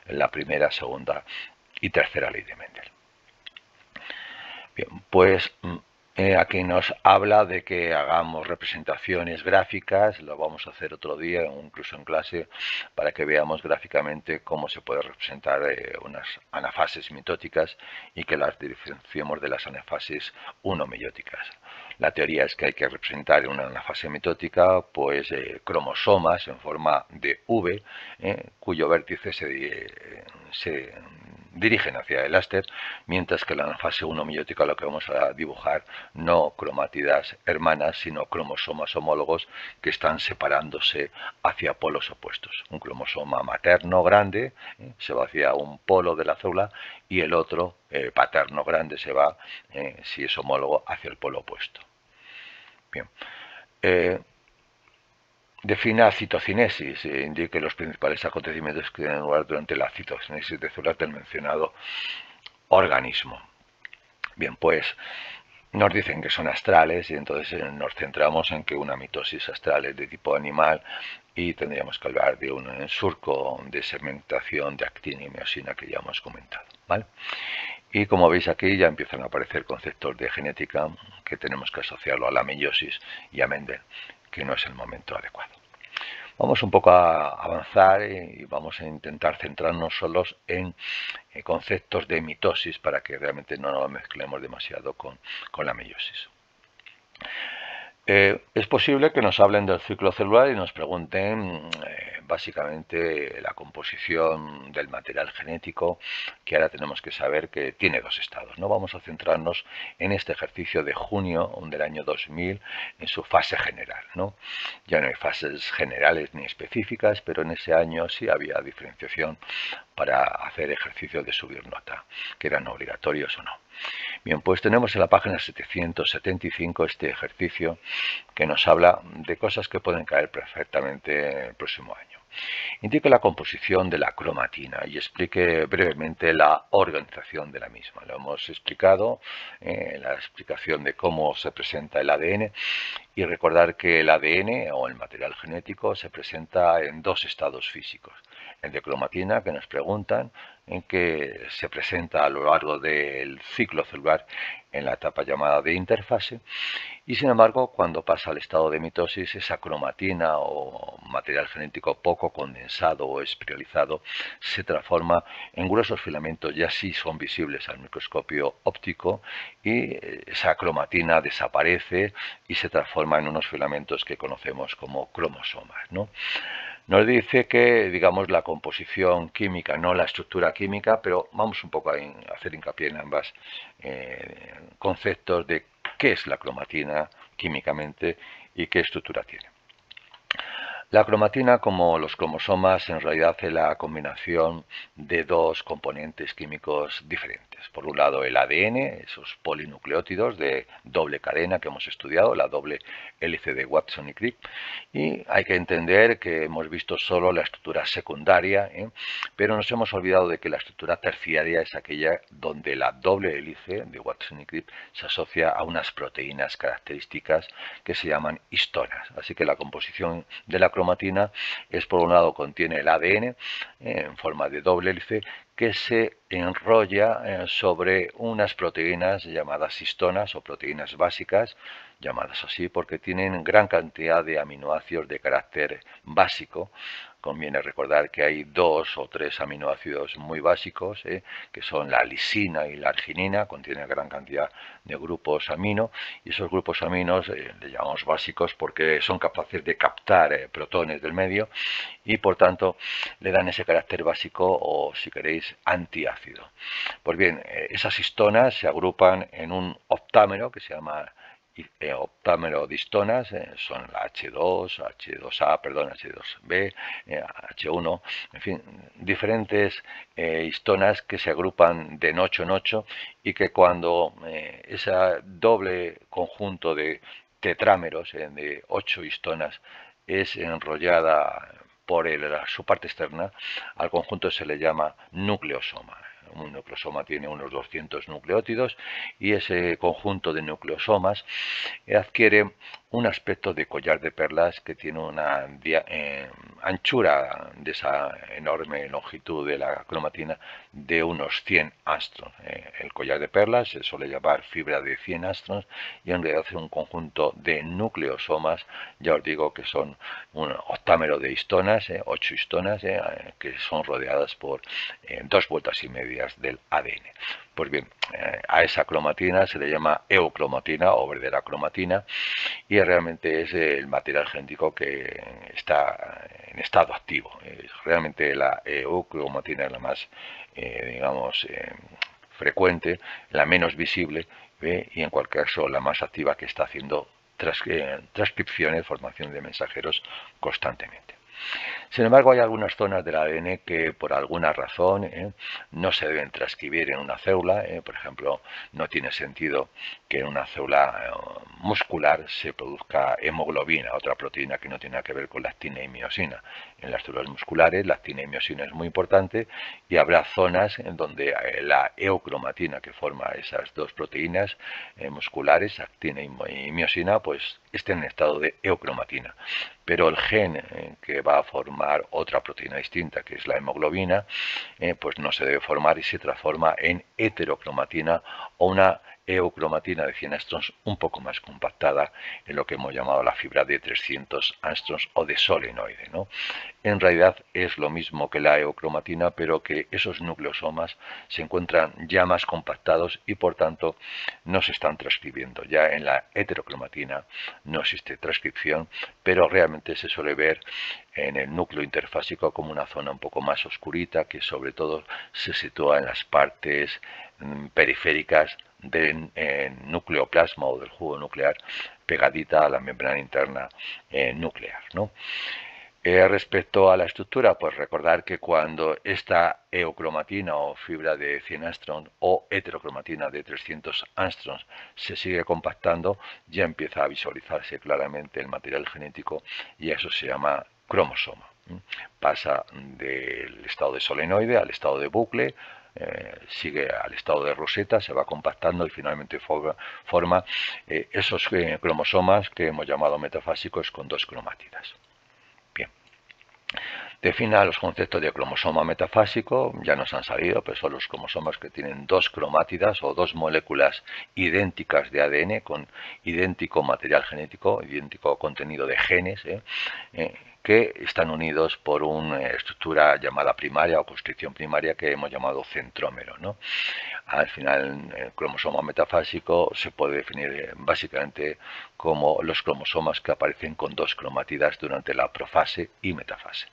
la primera, segunda y tercera ley de Mendel. Bien, pues aquí nos habla de que hagamos representaciones gráficas, lo vamos a hacer otro día, incluso en clase, para que veamos gráficamente cómo se puede representar unas anafases mitóticas y que las diferenciemos de las anafases unomeióticas. La teoría es que hay que representar en una anafase mitótica pues cromosomas en forma de V, cuyo vértice se dirigen hacia el áster, mientras que en la fase 1 meiótica lo que vamos a dibujar no cromátidas hermanas, sino cromosomas homólogos que están separándose hacia polos opuestos. Un cromosoma materno grande se va hacia un polo de la célula y el otro paterno grande se va, si es homólogo, hacia el polo opuesto. Bien. Defina citocinesis, indique los principales acontecimientos que tienen lugar durante la citocinesis de células del mencionado organismo. Bien, pues nos dicen que son astrales y entonces nos centramos en que una mitosis astral es de tipo animal y tendríamos que hablar de un surco de segmentación de actina y miosina que ya hemos comentado, ¿vale? Y como veis aquí ya empiezan a aparecer conceptos de genética que tenemos que asociarlo a la meiosis y a Mendel, que no es el momento adecuado. Vamos un poco a avanzar y vamos a intentar centrarnos solos en conceptos de mitosis para que realmente no nos mezclemos demasiado con la meiosis. Es posible que nos hablen del ciclo celular y nos pregunten básicamente la composición del material genético, que ahora tenemos que saber que tiene dos estados. No vamos a centrarnos en este ejercicio de junio del año 2000 en su fase general, ¿no? Ya no hay fases generales ni específicas, pero en ese año sí había diferenciación para hacer ejercicios de subir nota, que eran obligatorios o no. Bien, pues tenemos en la página 775 este ejercicio que nos habla de cosas que pueden caer perfectamente el próximo año. Indique la composición de la cromatina y explique brevemente la organización de la misma. Lo hemos explicado en la explicación de cómo se presenta el ADN y recordar que el ADN o el material genético se presenta en dos estados físicos. El de cromatina, que nos preguntan, en que se presenta a lo largo del ciclo celular en la etapa llamada de interfase, y sin embargo cuando pasa al estado de mitosis esa cromatina o material genético poco condensado o espiralizado se transforma en gruesos filamentos, ya sí son visibles al microscopio óptico, y esa cromatina desaparece y se transforma en unos filamentos que conocemos como cromosomas, ¿no? Nos dice que, digamos, la composición química, no la estructura química, pero vamos un poco a hacer hincapié en ambas conceptos de qué es la cromatina químicamente y qué estructura tiene. La cromatina, como los cromosomas, en realidad es la combinación de dos componentes químicos diferentes. Por un lado el ADN, esos polinucleótidos de doble cadena que hemos estudiado, la doble hélice de Watson y Crick, y hay que entender que hemos visto solo la estructura secundaria, pero nos hemos olvidado de que la estructura terciaria es aquella donde la doble hélice de Watson y Crick se asocia a unas proteínas características que se llaman histonas. Así que la composición de la cromatina es, por un lado, contiene el ADN en forma de doble hélice que se enrolla sobre unas proteínas llamadas histonas o proteínas básicas, llamadas así porque tienen gran cantidad de aminoácidos de carácter básico, conviene recordar que hay 2 o 3 aminoácidos muy básicos, que son la lisina y la arginina, contienen gran cantidad de grupos amino, y esos grupos aminos le llamamos básicos porque son capaces de captar protones del medio y por tanto le dan ese carácter básico o, si queréis, antiácido. Pues bien, esas histonas se agrupan en un octámero que se llama octámero de histonas, son la H2, H2A, perdón, H2B, H1, en fin, diferentes histonas que se agrupan de 8 en 8 y que cuando ese doble conjunto de tetrámeros de 8 histonas es enrollada por su parte externa, al conjunto se le llama nucleosoma. Un nucleosoma tiene unos 200 nucleótidos y ese conjunto de nucleosomas adquiere un aspecto de collar de perlas que tiene una anchura de esa enorme longitud de la cromatina de unos 100 angstroms. El collar de perlas se suele llamar fibra de 100 angstroms y en realidad es un conjunto de nucleosomas, ya os digo que son un octámero de histonas, 8 histonas, que son rodeadas por 2 vueltas y medias del ADN. Pues bien, a esa cromatina se le llama eucromatina o verdadera cromatina y realmente es el material genético que está en estado activo. Realmente la eucromatina es la más, digamos, frecuente, la menos visible y en cualquier caso la más activa, que está haciendo transcripciones, formación de mensajeros constantemente. Sin embargo, hay algunas zonas del ADN que por alguna razón no se deben transcribir en una célula. Por ejemplo, no tiene sentido que en una célula muscular se produzca hemoglobina, otra proteína que no tiene nada que ver con la actina y miosina. En las células musculares la actina y miosina es muy importante y habrá zonas en donde la eucromatina, que forma esas dos proteínas musculares, actina y miosina, pues estén en estado de eucromatina. Pero el gen que va a formar otra proteína distinta, que es la hemoglobina, pues no se debe formar y se transforma en heterocromatina o una eucromatina de 100 angstroms un poco más compactada, en lo que hemos llamado la fibra de 300 angstroms o de solenoide, ¿no? En realidad es lo mismo que la eucromatina, pero que esos nucleosomas se encuentran ya más compactados y por tanto no se están transcribiendo. Ya en la heterocromatina no existe transcripción, pero realmente se suele ver en el núcleo interfásico como una zona un poco más oscurita, que sobre todo se sitúa en las partes periféricas del nucleoplasma o del jugo nuclear, pegadita a la membrana interna nuclear, ¿no? Respecto a la estructura, pues recordar que cuando esta eucromatina o fibra de 100 angstroms o heterocromatina de 300 angstroms se sigue compactando, ya empieza a visualizarse claramente el material genético y eso se llama cromosoma. Pasa del estado de solenoide al estado de bucle, sigue al estado de roseta, se va compactando y finalmente forma esos cromosomas que hemos llamado metafásicos con dos cromátidas. Bien. Defina los conceptos de cromosoma metafásico, ya nos han salido, pero son los cromosomas que tienen dos cromátidas o dos moléculas idénticas de ADN con idéntico material genético, idéntico contenido de genes, que están unidos por una estructura llamada primaria o constricción primaria que hemos llamado centrómero, ¿no? Al final, el cromosoma metafásico se puede definir básicamente como los cromosomas que aparecen con dos cromátidas durante la profase y metafase.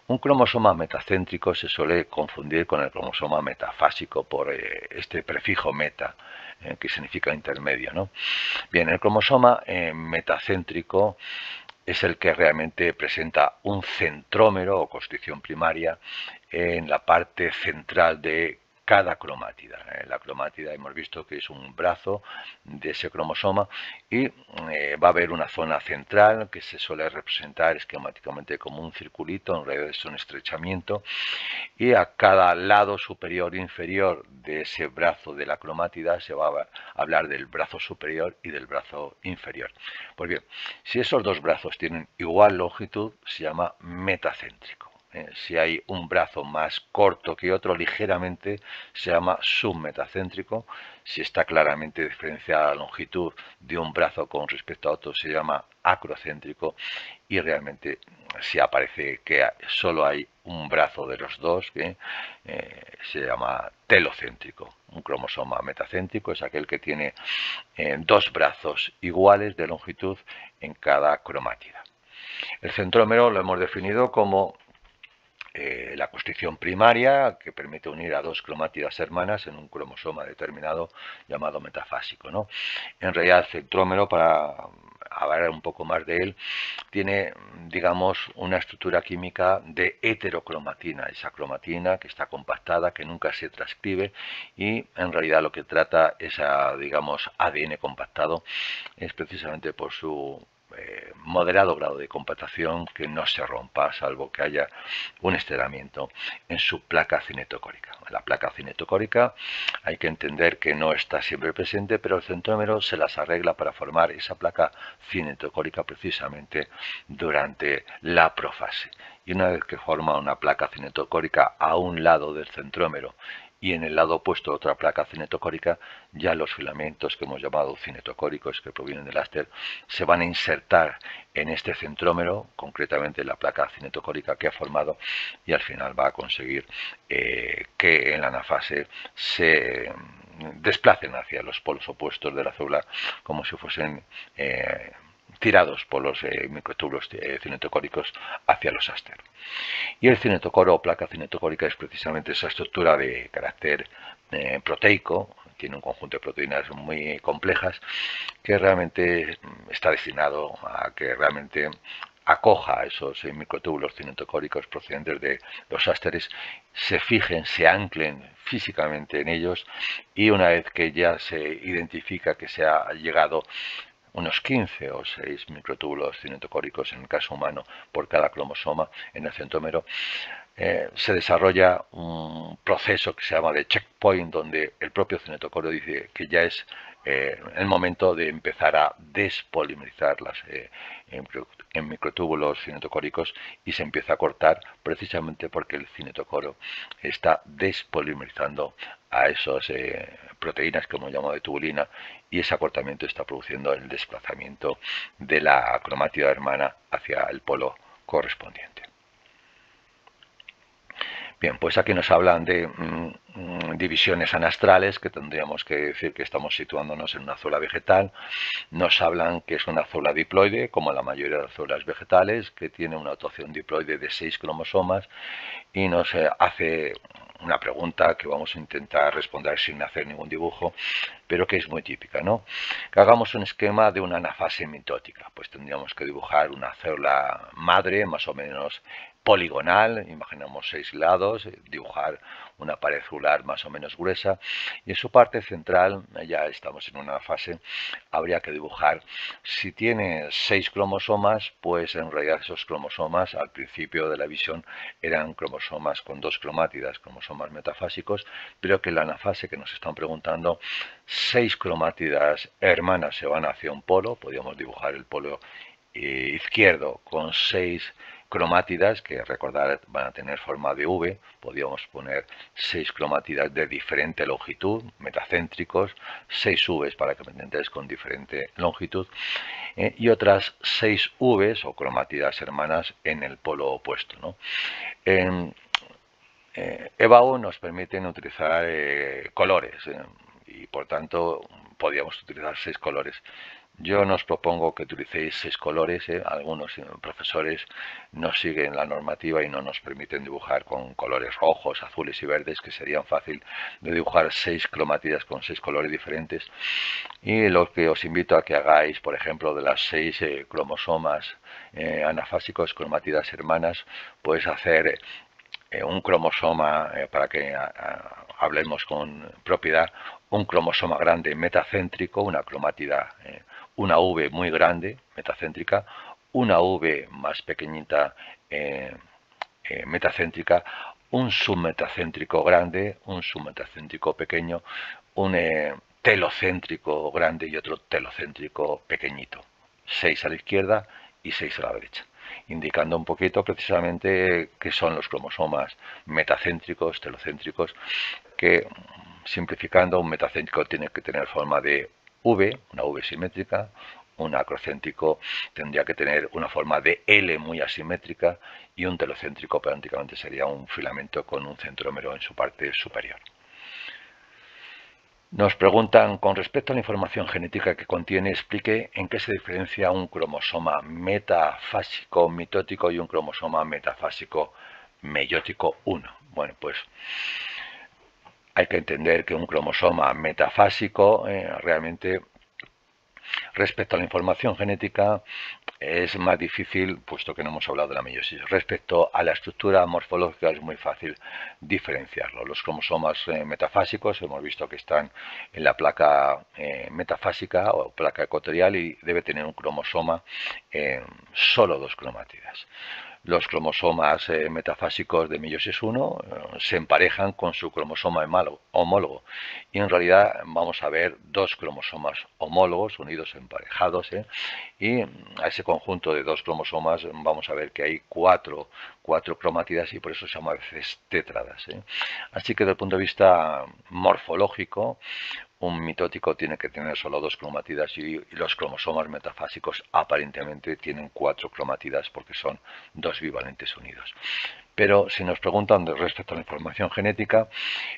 Un cromosoma metacéntrico se suele confundir con el cromosoma metafásico por este prefijo meta, que significa intermedio, ¿no? Bien, el cromosoma metacéntrico es el que realmente presenta un centrómero o constricción primaria en la parte central de cada cromátida. La cromátida hemos visto que es un brazo de ese cromosoma y va a haber una zona central que se suele representar esquemáticamente como un circulito, en realidad es un estrechamiento, y a cada lado superior e inferior de ese brazo de la cromátida se va a hablar del brazo superior y del brazo inferior. Pues bien, si esos dos brazos tienen igual longitud, se llama metacéntrico. Si hay un brazo más corto que otro, ligeramente, se llama submetacéntrico. Si está claramente diferenciada la longitud de un brazo con respecto a otro, se llama acrocéntrico. Y realmente, si aparece que solo hay un brazo de los dos, se llama telocéntrico. Un cromosoma metacéntrico es aquel que tiene dos brazos iguales de longitud en cada cromátida. El centrómero lo hemos definido como la construcción primaria que permite unir a dos cromátidas hermanas en un cromosoma determinado llamado metafásico, ¿no? En realidad el centrómero, para hablar un poco más de él, tiene, digamos, una estructura química de heterocromatina, esa cromatina que está compactada, que nunca se transcribe, y en realidad lo que trata esa, digamos, ADN compactado es precisamente por su moderado grado de compactación, que no se rompa salvo que haya un estiramiento en su placa cinetocórica. La placa cinetocórica hay que entender que no está siempre presente, pero el centrómero se las arregla para formar esa placa cinetocórica precisamente durante la profase. Y una vez que forma una placa cinetocórica a un lado del centrómero y en el lado opuesto otra placa cinetocórica, ya los filamentos que hemos llamado cinetocóricos, que provienen del áster, se van a insertar en este centrómero, concretamente en la placa cinetocórica que ha formado, y al final va a conseguir que en la anafase se desplacen hacia los polos opuestos de la célula, como si fuesen tirados por los microtúbulos cinetocóricos hacia los áster. Y el cinetocoro o placa cinetocórica es precisamente esa estructura de carácter proteico, tiene un conjunto de proteínas muy complejas, que realmente está destinado a que realmente acoja esos microtúbulos cinetocóricos procedentes de los ásteres, se fijen, se anclen físicamente en ellos, y una vez que ya se identifica que se ha llegado unos 15 o 6 microtúbulos cinetocóricos en el caso humano por cada cromosoma en el centrómero, se desarrolla un proceso que se llama de checkpoint, donde el propio cinetocoro dice que ya es el momento de empezar a despolimerizar en microtúbulos cinetocóricos, y se empieza a cortar precisamente porque el cinetocoro está despolimerizando a esas proteínas que hemos llamado de tubulina, y ese acortamiento está produciendo el desplazamiento de la cromátida hermana hacia el polo correspondiente. Bien, pues aquí nos hablan de divisiones anastrales, que tendríamos que decir que estamos situándonos en una célula vegetal. Nos hablan que es una célula diploide, como la mayoría de las células vegetales, que tiene una dotación diploide de 6 cromosomas, y nos hace una pregunta que vamos a intentar responder sin hacer ningún dibujo, pero que es muy típica, ¿no? Que hagamos un esquema de una anafase mitótica. Pues tendríamos que dibujar una célula madre más o menos poligonal, imaginamos 6 lados, dibujar una pared celular más o menos gruesa, y en su parte central, ya estamos en una fase, habría que dibujar, si tiene 6 cromosomas, pues en realidad esos cromosomas al principio de la visión eran cromosomas con 2 cromátidas, cromosomas metafásicos, pero que en la anafase que nos están preguntando, 6 cromátidas hermanas se van hacia un polo. Podríamos dibujar el polo izquierdo con 6 cromátidas, que recordar van a tener forma de V. Podríamos poner 6 cromátidas de diferente longitud, metacéntricos, 6 Vs para que me entendáis con diferente longitud, y otras 6 Vs o cromátidas hermanas en el polo opuesto, ¿no? EVAO nos permiten utilizar colores, y por tanto podríamos utilizar 6 colores. Yo nos propongo que utilicéis 6 colores. Algunos profesores no siguen la normativa y no nos permiten dibujar con colores rojos, azules y verdes, que serían fácil de dibujar 6 cromátidas con 6 colores diferentes. Y lo que os invito a que hagáis, por ejemplo, de las 6 cromosomas anafásicos, cromátidas hermanas, pues hacer un cromosoma, para que hablemos con propiedad, un cromosoma grande metacéntrico, una cromátida, una V muy grande metacéntrica, una V más pequeñita metacéntrica, un submetacéntrico grande, un submetacéntrico pequeño, un telocéntrico grande y otro telocéntrico pequeñito. 6 a la izquierda y 6 a la derecha. indicando un poquito precisamente qué son los cromosomas metacéntricos, telocéntricos, que, simplificando, un metacéntrico tiene que tener forma de V, una V simétrica. Un acrocéntrico tendría que tener una forma de L muy asimétrica, y un telocéntrico prácticamente sería un filamento con un centrómero en su parte superior. Nos preguntan, con respecto a la información genética que contiene, explique en qué se diferencia un cromosoma metafásico mitótico y un cromosoma metafásico meiótico 1. Bueno, pues hay que entender que un cromosoma metafásico realmente, respecto a la información genética, es más difícil, puesto que no hemos hablado de la meiosis. Respecto a la estructura morfológica es muy fácil diferenciarlo. Los cromosomas metafásicos hemos visto que están en la placa metafásica o placa ecuatorial, y debe tener un cromosoma solo dos cromátidas. Los cromosomas metafásicos de meiosis 1 se emparejan con su cromosoma homólogo, y en realidad vamos a ver dos cromosomas homólogos unidos, emparejados, y a ese conjunto de dos cromosomas vamos a ver que hay cuatro cromátidas, y por eso se llama a veces tétradas. Así que desde el punto de vista morfológico, un mitótico tiene que tener solo dos cromátidas, y los cromosomas metafásicos aparentemente tienen cuatro cromátidas porque son dos bivalentes unidos. Pero si nos preguntan respecto a la información genética,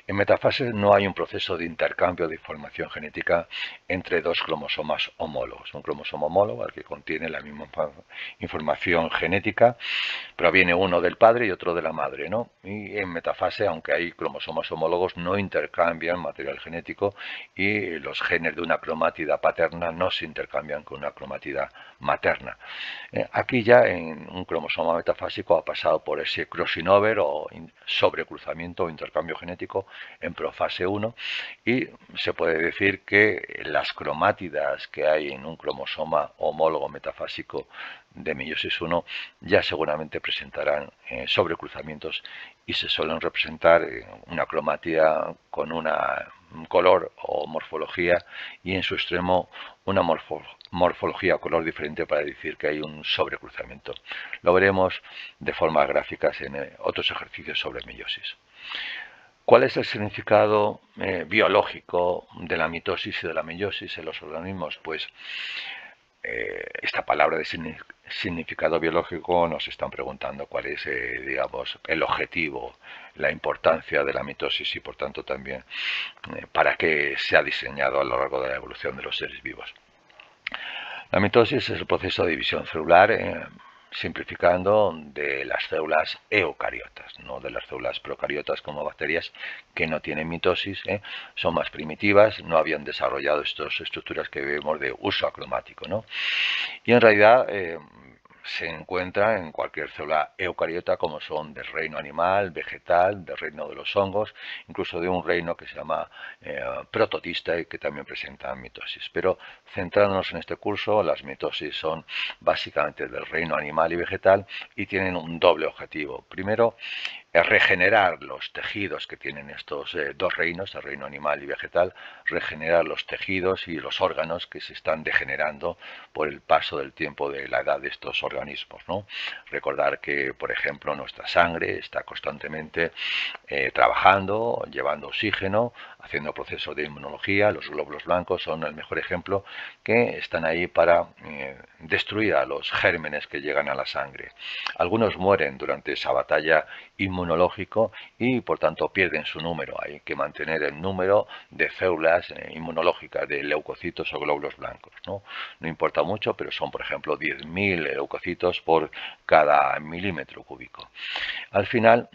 en metafases no hay un proceso de intercambio de información genética entre dos cromosomas homólogos. Un cromosoma homólogo, al que contiene la misma información genética, proviene uno del padre y otro de la madre, ¿no? Y en metafase, aunque hay cromosomas homólogos, no intercambian material genético, y los genes de una cromátida paterna no se intercambian con una cromátida materna. Aquí ya en un cromosoma metafásico ha pasado por ese crossing over o sobrecruzamiento o intercambio genético en profase 1, y se puede decir que las cromátidas que hay en un cromosoma homólogo metafásico de meiosis 1 ya seguramente presentarán sobrecruzamientos, y se suelen representar una cromátida con una color o morfología, y en su extremo una morfología o color diferente, para decir que hay un sobrecruzamiento. Lo veremos de forma gráfica en otros ejercicios sobre meiosis. ¿Cuál es el significado biológico de la mitosis y de la meiosis en los organismos? Pues esta palabra de significado biológico, nos están preguntando cuál es, digamos, el objetivo, la importancia de la mitosis, y por tanto también para qué se ha diseñado a lo largo de la evolución de los seres vivos. La mitosis es el proceso de división celular, simplificando, de las células eucariotas, no de las células procariotas como bacterias, que no tienen mitosis, son más primitivas, no habían desarrollado estas estructuras que vemos de uso acromático, ¿no? Y en realidad se encuentra en cualquier célula eucariota, como son del reino animal, vegetal, del reino de los hongos, incluso de un reino que se llama prototista, y que también presenta mitosis. Pero centrándonos en este curso, las mitosis son básicamente del reino animal y vegetal, y tienen un doble objetivo. Primero, es regenerar los tejidos que tienen estos dos reinos, el reino animal y vegetal, regenerar los tejidos y los órganos que se están degenerando por el paso del tiempo, de la edad de estos organismos, ¿no? Recordar que, por ejemplo, nuestra sangre está constantemente trabajando, llevando oxígeno, haciendo procesos de inmunología. Los glóbulos blancos son el mejor ejemplo, que están ahí para destruir a los gérmenes que llegan a la sangre. Algunos mueren durante esa batalla inmunológico, y por tanto pierden su número. Hay que mantener el número de células inmunológicas, de leucocitos o glóbulos blancos, ¿no? No importa mucho, pero son, por ejemplo, 10.000 leucocitos por cada milímetro cúbico. Al final,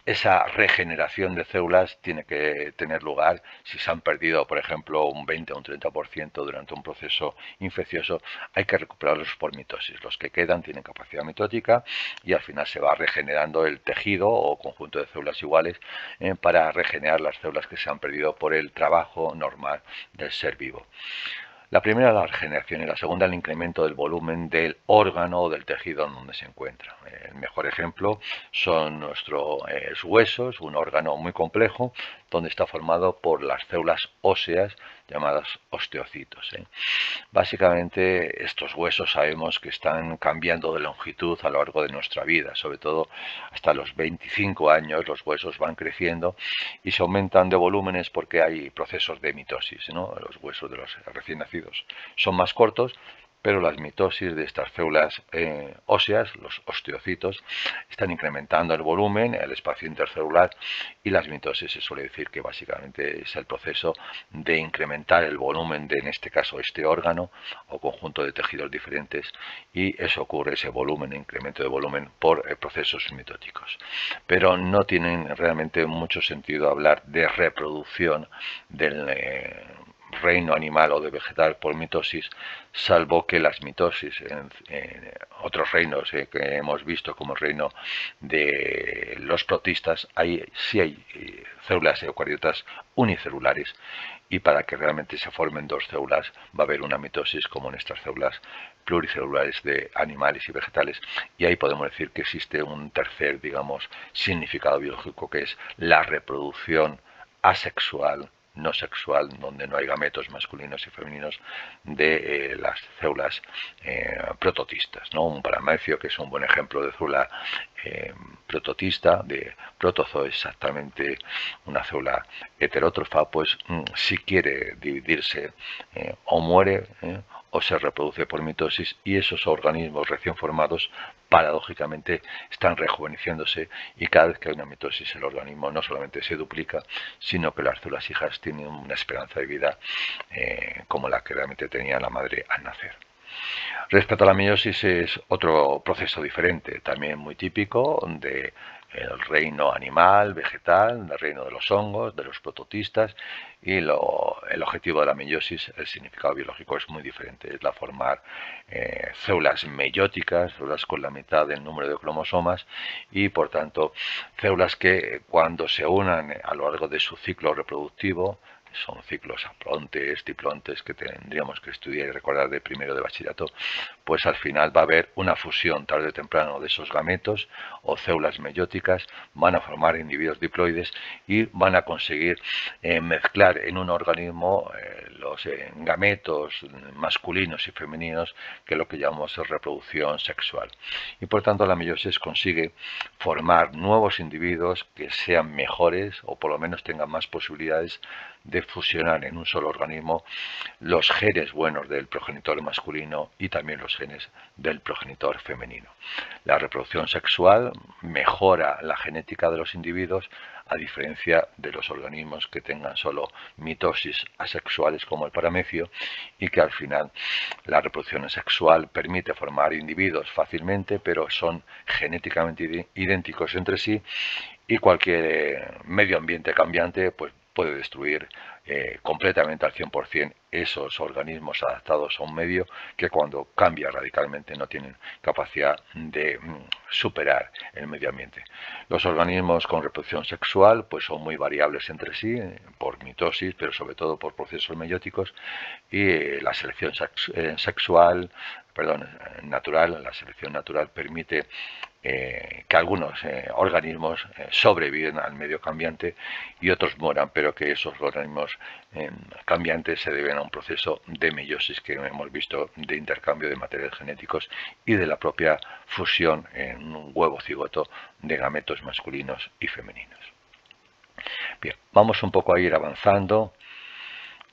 esa regeneración de células tiene que tener lugar si se han perdido, por ejemplo, un 20 o un 30% durante un proceso infeccioso. Hay que recuperarlos por mitosis. Los que quedan tienen capacidad mitótica, y al final se va regenerando el tejido o conjunto de células iguales para regenerar las células que se han perdido por el trabajo normal del ser vivo. La primera, la regeneración, y la segunda, el incremento del volumen del órgano o del tejido en donde se encuentra. El mejor ejemplo son nuestros huesos, un órgano muy complejo, donde está formado por las células óseas llamadas osteocitos. Básicamente estos huesos sabemos que están cambiando de longitud a lo largo de nuestra vida, sobre todo hasta los 25 años los huesos van creciendo y se aumentan de volúmenes porque hay procesos de mitosis, ¿no? Los huesos de los recién nacidos son más cortos, pero las mitosis de estas células óseas, los osteocitos, están incrementando el volumen, el espacio intercelular, y las mitosis se suele decir que básicamente es el proceso de incrementar el volumen de, en este caso, este órgano o conjunto de tejidos diferentes, y eso ocurre, ese volumen, incremento de volumen, por procesos mitóticos. Pero no tienen realmente mucho sentido hablar de reproducción del reino animal o de vegetal por mitosis, salvo que las mitosis en otros reinos que hemos visto, como el reino de los protistas, sí hay células eucariotas unicelulares, y para que realmente se formen dos células va a haber una mitosis, como en estas células pluricelulares de animales y vegetales, y ahí podemos decir que existe un tercer, digamos, significado biológico, que es la reproducción asexual, no sexual, donde no hay gametos masculinos y femeninos, de las células prototistas, ¿no? Un paramecio, que es un buen ejemplo de célula prototista, de protozoo, exactamente una célula heterótrofa, pues si quiere dividirse o muere o se reproduce por mitosis, y esos organismos recién formados paradójicamente están rejuveneciéndose, y cada vez que hay una mitosis el organismo no solamente se duplica, sino que las células hijas tienen una esperanza de vida como la que realmente tenía la madre al nacer. Respecto a la meiosis, es otro proceso diferente, también muy típico del reino animal, vegetal, del reino de los hongos, de los prototistas, y el objetivo de la meiosis, el significado biológico es muy diferente, es la formar células meióticas, células con la mitad del número de cromosomas, y por tanto células que cuando se unan a lo largo de su ciclo reproductivo, son ciclos aplontes, diplontes, que tendríamos que estudiar y recordar de primero de bachillerato, pues al final va a haber una fusión tarde o temprano de esos gametos o células meióticas, van a formar individuos diploides y van a conseguir mezclar en un organismo los gametos masculinos y femeninos, que es lo que llamamos reproducción sexual. Y por tanto la meiosis consigue formar nuevos individuos que sean mejores, o por lo menos tengan más posibilidades de fusionar en un solo organismo los genes buenos del progenitor masculino y también los genes del progenitor femenino. La reproducción sexual mejora la genética de los individuos, a diferencia de los organismos que tengan solo mitosis asexuales, como el paramecio, y que al final la reproducción sexual permite formar individuos fácilmente, pero son genéticamente idénticos entre sí, y cualquier medio ambiente cambiante pues puede destruir completamente al 100% esos organismos adaptados a un medio que, cuando cambia radicalmente, no tienen capacidad de superar el medio ambiente. Los organismos con reproducción sexual pues son muy variables entre sí, por mitosis, pero sobre todo por procesos meióticos, y la selección natural, la selección natural permite que algunos organismos sobreviven al medio cambiante y otros mueran, pero que esos organismos cambiantes se deben a un proceso de meiosis que hemos visto, de intercambio de materiales genéticos y de la propia fusión en un huevo cigoto de gametos masculinos y femeninos. Bien, vamos un poco a ir avanzando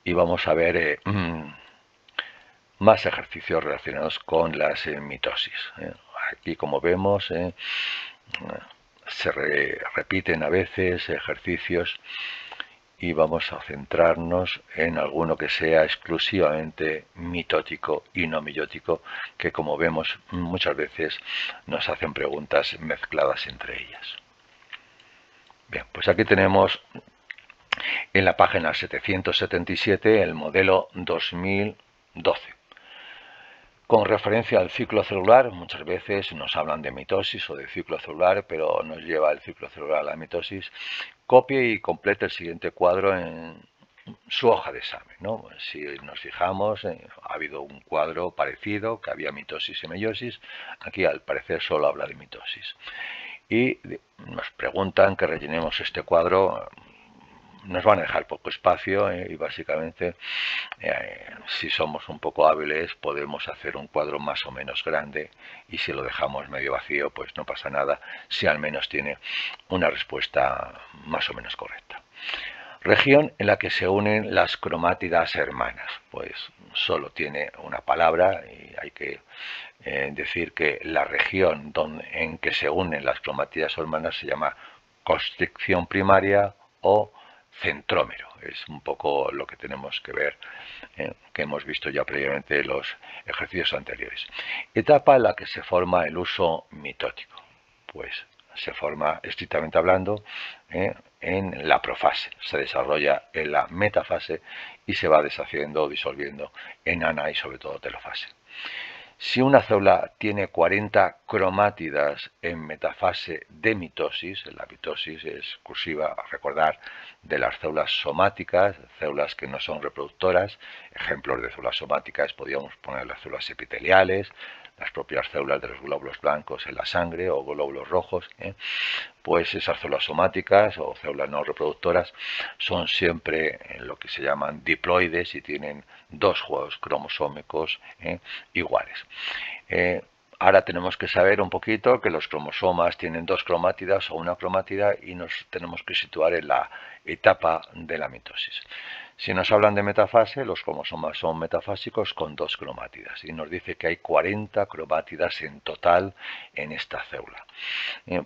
y vamos a ver más ejercicios relacionados con las mitosis. Aquí, como vemos, se repiten a veces ejercicios, y vamos a centrarnos en alguno que sea exclusivamente mitótico y no meiótico, que, como vemos, muchas veces nos hacen preguntas mezcladas entre ellas. Bien, pues aquí tenemos en la página 777 el modelo 2012. Con referencia al ciclo celular, muchas veces nos hablan de mitosis o de ciclo celular, pero nos lleva el ciclo celular a la mitosis. Copie y complete el siguiente cuadro en su hoja de examen, ¿no? Si nos fijamos, ha habido un cuadro parecido, que había mitosis y meiosis. Aquí, al parecer, solo habla de mitosis. Y nos preguntan que rellenemos este cuadro nos van a dejar poco espacio y básicamente si somos un poco hábiles podemos hacer un cuadro más o menos grande, y si lo dejamos medio vacío pues no pasa nada si al menos tiene una respuesta más o menos correcta. Región en la que se unen las cromátidas hermanas, pues solo tiene una palabra y hay que decir que la región en que se unen las cromátidas hermanas se llama constricción primaria o centrómero. Es un poco lo que tenemos que ver, que hemos visto ya previamente en los ejercicios anteriores. Etapa en la que se forma el uso mitótico, pues se forma estrictamente hablando en la profase, se desarrolla en la metafase y se va deshaciendo o disolviendo en ana y sobre todo telofase. Si una célula tiene 40 cromátidas en metafase de mitosis, la mitosis es exclusiva, recordar, de las células somáticas, células que no son reproductoras. Ejemplos de células somáticas podríamos poner las células epiteliales, las propias células de los glóbulos blancos en la sangre o glóbulos rojos, pues esas células somáticas o células no reproductoras son siempre lo que se llaman diploides y tienen dos juegos cromosómicos iguales. Ahora tenemos que saber un poquito que los cromosomas tienen dos cromátidas o una cromátida y nos tenemos que situar en la etapa de la mitosis. Si nos hablan de metafase, los cromosomas son metafásicos con dos cromátidas y nos dice que hay 40 cromátidas en total en esta célula.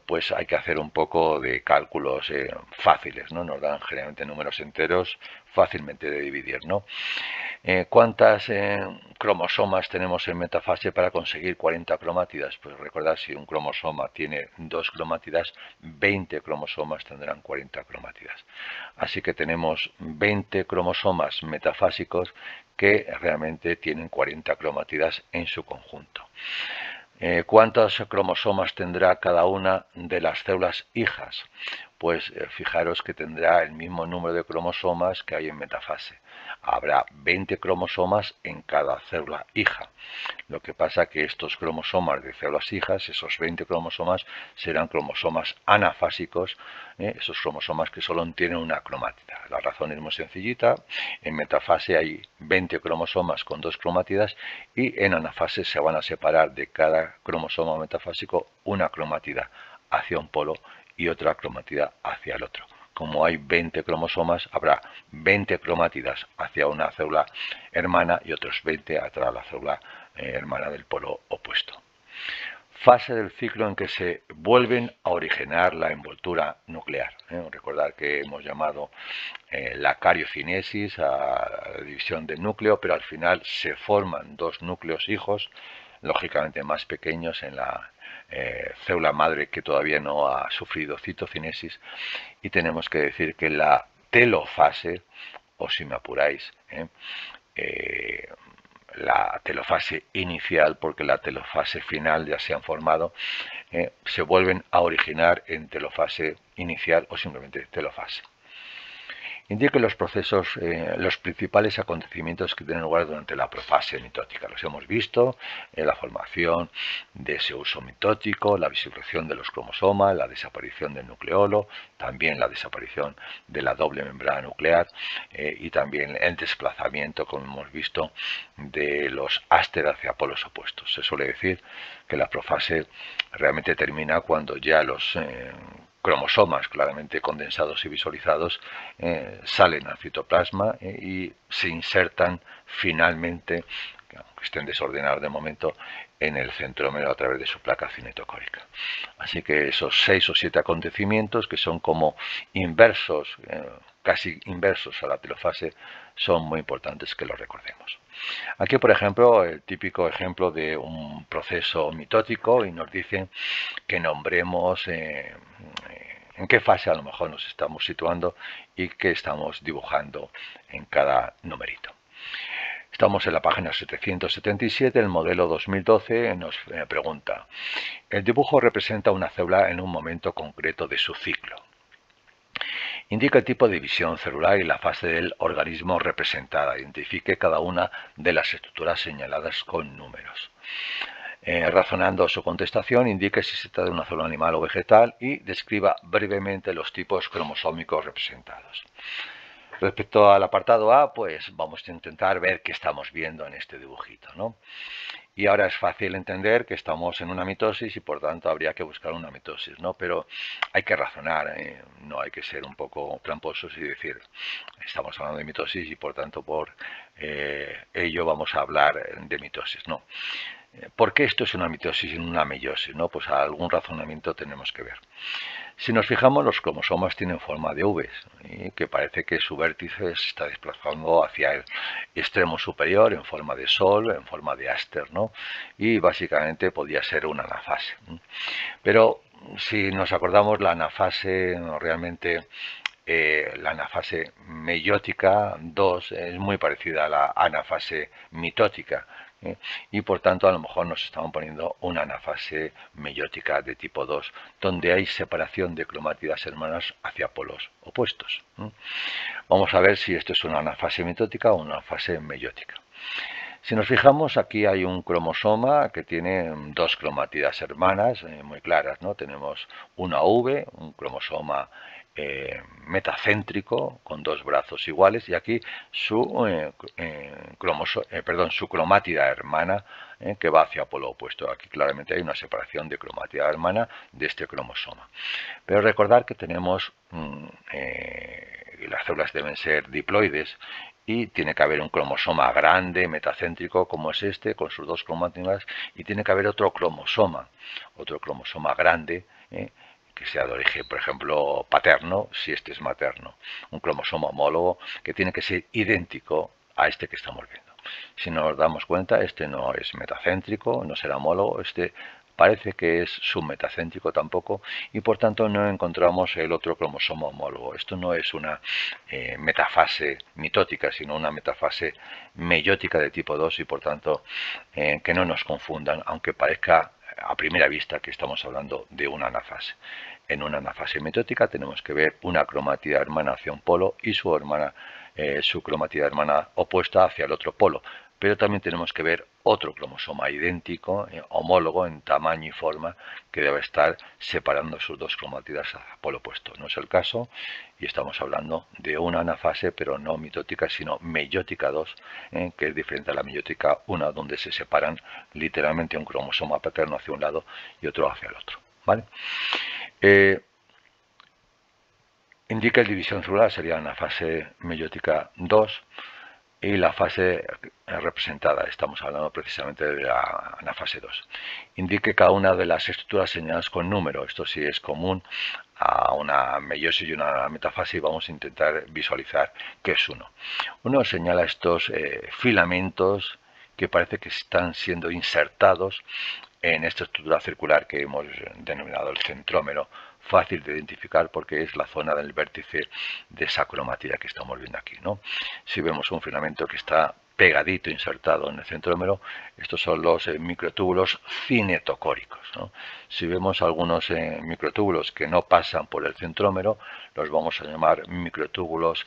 Pues hay que hacer un poco de cálculos fáciles, ¿no? Nos dan generalmente números enteros fácilmente de dividir, ¿no? ¿Cuántas cromosomas tenemos en metafase para conseguir 40 cromátidas? Pues recordad, si un cromosoma tiene dos cromátidas, 20 cromosomas tendrán 40 cromátidas. Así que tenemos 20 cromosomas metafásicos que realmente tienen 40 cromátidas en su conjunto. ¿Cuántos cromosomas tendrá cada una de las células hijas? Pues fijaros que tendrá el mismo número de cromosomas que hay en metafase. Habrá 20 cromosomas en cada célula hija. Lo que pasa que estos cromosomas de células hijas, esos 20 cromosomas, serán cromosomas anafásicos, esos cromosomas que solo tienen una cromátida. La razón es muy sencillita. En metafase hay 20 cromosomas con dos cromátidas y en anafase se van a separar de cada cromosoma metafásico una cromátida hacia un polo y otra cromátida hacia el otro. Como hay 20 cromosomas, habrá 20 cromátidas hacia una célula hermana y otros 20 hacia la célula hermana del polo opuesto. Fase del ciclo en que se vuelven a originar la envoltura nuclear. Recordad que hemos llamado la cariocinesis a la división del núcleo, pero al final se forman dos núcleos hijos, lógicamente más pequeños en la célula madre que todavía no ha sufrido citocinesis, y tenemos que decir que la telofase, o si me apuráis, la telofase inicial, porque la telofase final ya se han formado, se vuelven a originar en telofase inicial o simplemente telofase. Indique los procesos, los principales acontecimientos que tienen lugar durante la profase mitótica. Los hemos visto, la formación de ese uso mitótico, la bifurcación de los cromosomas, la desaparición del nucleolo, también la desaparición de la doble membrana nuclear y también el desplazamiento, como hemos visto, de los áster hacia polos opuestos. Se suele decir que la profase realmente termina cuando ya los cromosomas claramente condensados y visualizados salen al citoplasma y se insertan finalmente, aunque estén desordenados de momento, en el centrómero a través de su placa cinetocórica. Así que esos 6 o 7 acontecimientos, que son como inversos, casi inversos a la telofase, son muy importantes que los recordemos. Aquí, por ejemplo, el típico ejemplo de un proceso mitótico, y nos dicen que nombremos en qué fase a lo mejor nos estamos situando y qué estamos dibujando en cada numerito. Estamos en la página 777, el modelo 2012 nos pregunta: el dibujo representa una célula en un momento concreto de su ciclo. Indica el tipo de división celular y la fase del organismo representada. Identifique cada una de las estructuras señaladas con números. razonando su contestación, indique si se trata de una célula animal o vegetal y describa brevemente los tipos cromosómicos representados. Respecto al apartado A, pues vamos a intentar ver qué estamos viendo en este dibujito, ¿no? Y ahora es fácil entender que estamos en una mitosis y por tanto habría que buscar una mitosis, ¿no? Pero hay que razonar, no hay que ser un poco tramposos y decir, estamos hablando de mitosis y por tanto por ello vamos a hablar de mitosis, no. ¿Por qué esto es una mitosis y no una meiosis, no? Pues algún razonamiento tenemos que ver. Si nos fijamos, los cromosomas tienen forma de V, que parece que su vértice se está desplazando hacia el extremo superior en forma de sol, en forma de áster, ¿no? Y básicamente podría ser una anafase. Pero si nos acordamos, la anafase realmente la anafase meiótica 2 es muy parecida a la anafase mitótica. Y por tanto a lo mejor nos estamos poniendo una anafase meiótica de tipo 2 donde hay separación de cromátidas hermanas hacia polos opuestos. Vamos a ver si esto es una anafase mitótica o una anafase meiótica. Si nos fijamos, aquí hay un cromosoma que tiene dos cromátidas hermanas muy claras, ¿no? Tenemos una V, un cromosoma metacéntrico con dos brazos iguales, y aquí su cromátida hermana que va hacia polo opuesto. Aquí claramente hay una separación de cromatida hermana de este cromosoma. Pero recordar que tenemos las células deben ser diploides y tiene que haber un cromosoma grande metacéntrico como es este con sus dos cromátidas, y tiene que haber otro cromosoma grande que sea de origen, por ejemplo, paterno, si este es materno, un cromosoma homólogo que tiene que ser idéntico a este que estamos viendo. Si nos damos cuenta, este no es metacéntrico, no será homólogo, este parece que es submetacéntrico tampoco, y por tanto no encontramos el otro cromosoma homólogo. Esto no es una metafase mitótica, sino una metafase meiótica de tipo 2, y por tanto que no nos confundan, aunque parezca a primera vista que estamos hablando de una anafase. En una anafase mitótica tenemos que ver una cromatida hermana hacia un polo y su cromatida hermana opuesta hacia el otro polo. Pero también tenemos que ver otro cromosoma idéntico, homólogo en tamaño y forma, que debe estar separando sus dos cromátidas hacia el polo opuesto. No es el caso y estamos hablando de una anafase, pero no mitótica, sino meiótica 2, que es diferente a la meiótica 1, donde se separan literalmente un cromosoma paterno hacia un lado y otro hacia el otro, ¿vale? Indica la división celular, sería una fase meiótica 2, y la fase representada, estamos hablando precisamente de la anafase 2. Indique cada una de las estructuras señaladas con número. Esto sí es común a una meiosis y una metafase, y vamos a intentar visualizar qué es uno. Uno señala estos filamentos que parece que están siendo insertados en esta estructura circular que hemos denominado el centrómero, fácil de identificar porque es la zona del vértice de esa cromatida que estamos viendo aquí, ¿no? Si vemos un filamento que está pegadito, insertado en el centrómero, estos son los microtúbulos cinetocóricos, ¿no? Si vemos algunos microtúbulos que no pasan por el centrómero, los vamos a llamar microtúbulos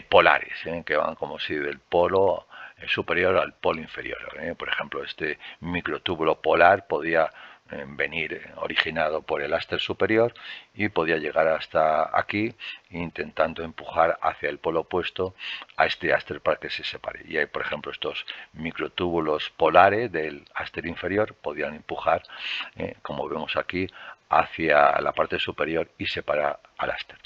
polares, que van como si del polo superior al polo inferior. Por ejemplo, este microtúbulo polar podía venir originado por el áster superior y podía llegar hasta aquí intentando empujar hacia el polo opuesto a este áster para que se separe. Y hay, por ejemplo, estos microtúbulos polares del áster inferior podían empujar, como vemos aquí, hacia la parte superior y separar al áster.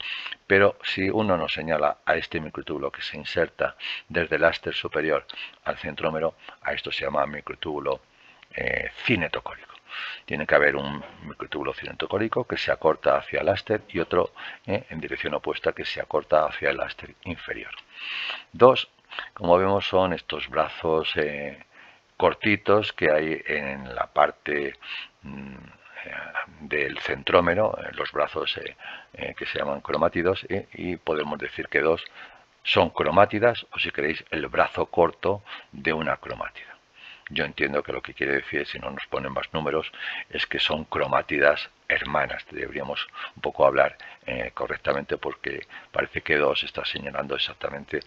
Pero si uno nos señala a este microtúbulo que se inserta desde el áster superior al centrómero, a esto se llama microtúbulo cinetocórico. Tiene que haber un microtúbulo cinetocórico que se acorta hacia el áster y otro en dirección opuesta que se acorta hacia el áster inferior. Dos, como vemos, son estos brazos cortitos que hay en la parte del centrómero, los brazos que se llaman cromátidos, y podemos decir que dos son cromátidas, o si queréis, el brazo corto de una cromátida. Yo entiendo que lo que quiere decir, si no nos ponen más números, es que son cromátidas hermanas. Deberíamos un poco hablar correctamente, porque parece que dos está señalando exactamente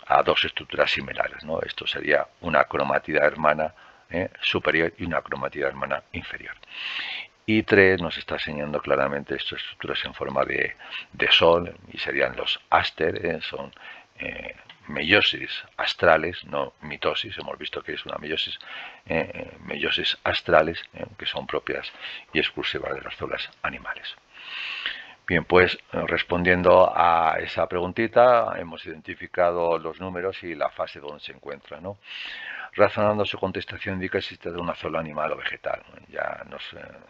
a dos estructuras similares, ¿no? Esto sería una cromátida hermana superior y una cromatida hermana inferior. Y 3 nos está enseñando claramente estas estructuras en forma de sol, y serían los áster, son meiosis astrales, no mitosis. Hemos visto que es una meiosis, meiosis astrales, que son propias y exclusivas de las células animales. Bien, pues respondiendo a esa preguntita, hemos identificado los números y la fase donde se encuentra, ¿no? Razonando, su contestación indica que existe de una célula animal o vegetal. Ya nos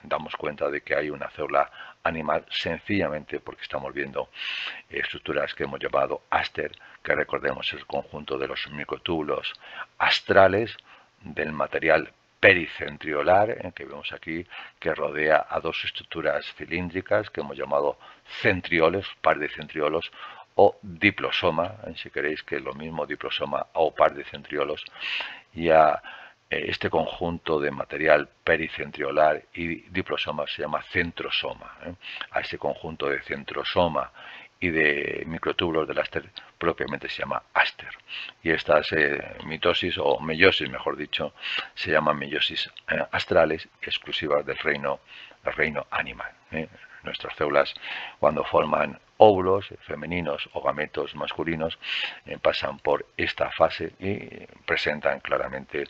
damos cuenta de que hay una célula animal sencillamente porque estamos viendo estructuras que hemos llamado áster, que recordemos es el conjunto de los microtúbulos astrales del material pericentriolar, que vemos aquí, que rodea a dos estructuras cilíndricas que hemos llamado centrioles, par de centriolos, o diplosoma, si queréis, que es lo mismo, diplosoma o par de centriolos, y a este conjunto de material pericentriolar y diplosoma se llama centrosoma. A ese conjunto de centrosoma y de microtúbulos del áster propiamente se llama áster. Y estas mitosis o meiosis, mejor dicho, se llaman meiosis astrales, exclusivas del reino animal. Nuestras células, cuando forman óvulos femeninos o gametos masculinos, pasan por esta fase y presentan claramente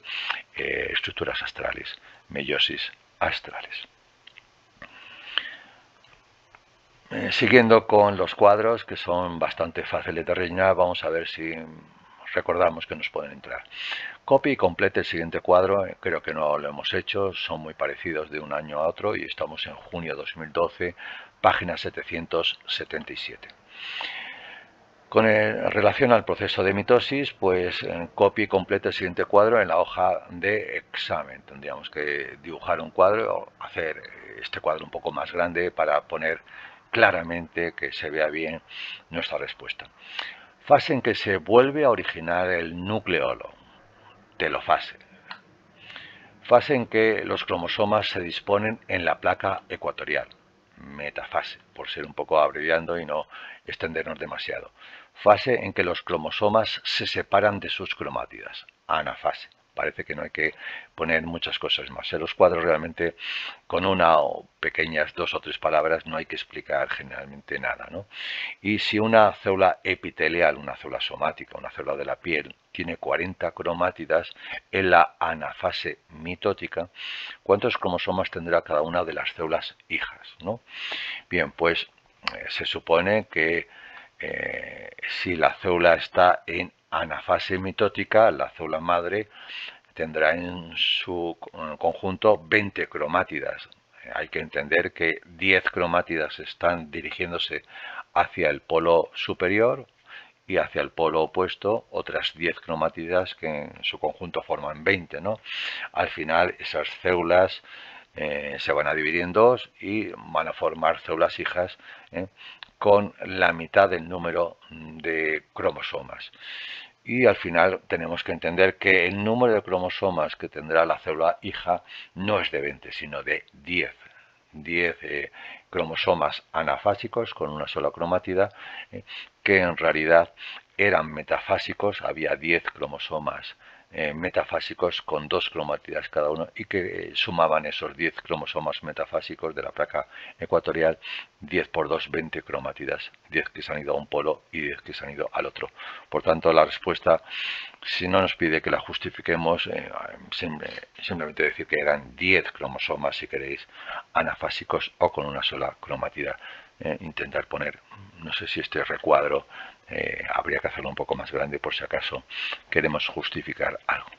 estructuras astrales, meiosis astrales. Siguiendo con los cuadros, que son bastante fáciles de rellenar, vamos a ver si recordamos que nos pueden entrar. Copie y complete el siguiente cuadro. Creo que no lo hemos hecho, son muy parecidos de un año a otro y estamos en junio 2012, página 777. Con relación al proceso de mitosis, pues copie y complete el siguiente cuadro en la hoja de examen. Tendríamos que dibujar un cuadro o hacer este cuadro un poco más grande para poner claramente que se vea bien nuestra respuesta. Fase en que se vuelve a originar el nucleolo, telofase. Fase en que los cromosomas se disponen en la placa ecuatorial, metafase, por ser un poco abreviando y no extendernos demasiado. Fase en que los cromosomas se separan de sus cromátidas, anafase. Parece que no hay que poner muchas cosas más. En los cuadros realmente con una o pequeñas 2 o 3 palabras no hay que explicar generalmente nada, ¿no? Y si una célula epitelial, una célula somática, una célula de la piel, tiene 40 cromátidas en la anafase mitótica, ¿cuántos cromosomas tendrá cada una de las células hijas, ¿no? Bien, pues se supone que si la célula está en anafase mitótica, la célula madre tendrá en su conjunto 20 cromátidas. Hay que entender que 10 cromátidas están dirigiéndose hacia el polo superior y hacia el polo opuesto otras 10 cromátidas que en su conjunto forman 20, ¿no? Al final esas células se van a dividir en dos y van a formar células hijas con la mitad del número de cromosomas. Y al final tenemos que entender que el número de cromosomas que tendrá la célula hija no es de 20, sino de 10. 10 cromosomas anafásicos con una sola cromatida, que en realidad eran metafásicos, había 10 cromosomas metafásicos con 2 cromátidas cada uno y que sumaban esos 10 cromosomas metafásicos de la placa ecuatorial, 10 por 2, 20 cromátidas, 10 que se han ido a un polo y 10 que se han ido al otro. Por tanto, la respuesta, si no nos pide que la justifiquemos, simplemente decir que eran 10 cromosomas, si queréis, anafásicos o con una sola cromatida. Intentar poner, no sé si este recuadro habría que hacerlo un poco más grande por si acaso queremos justificar algo.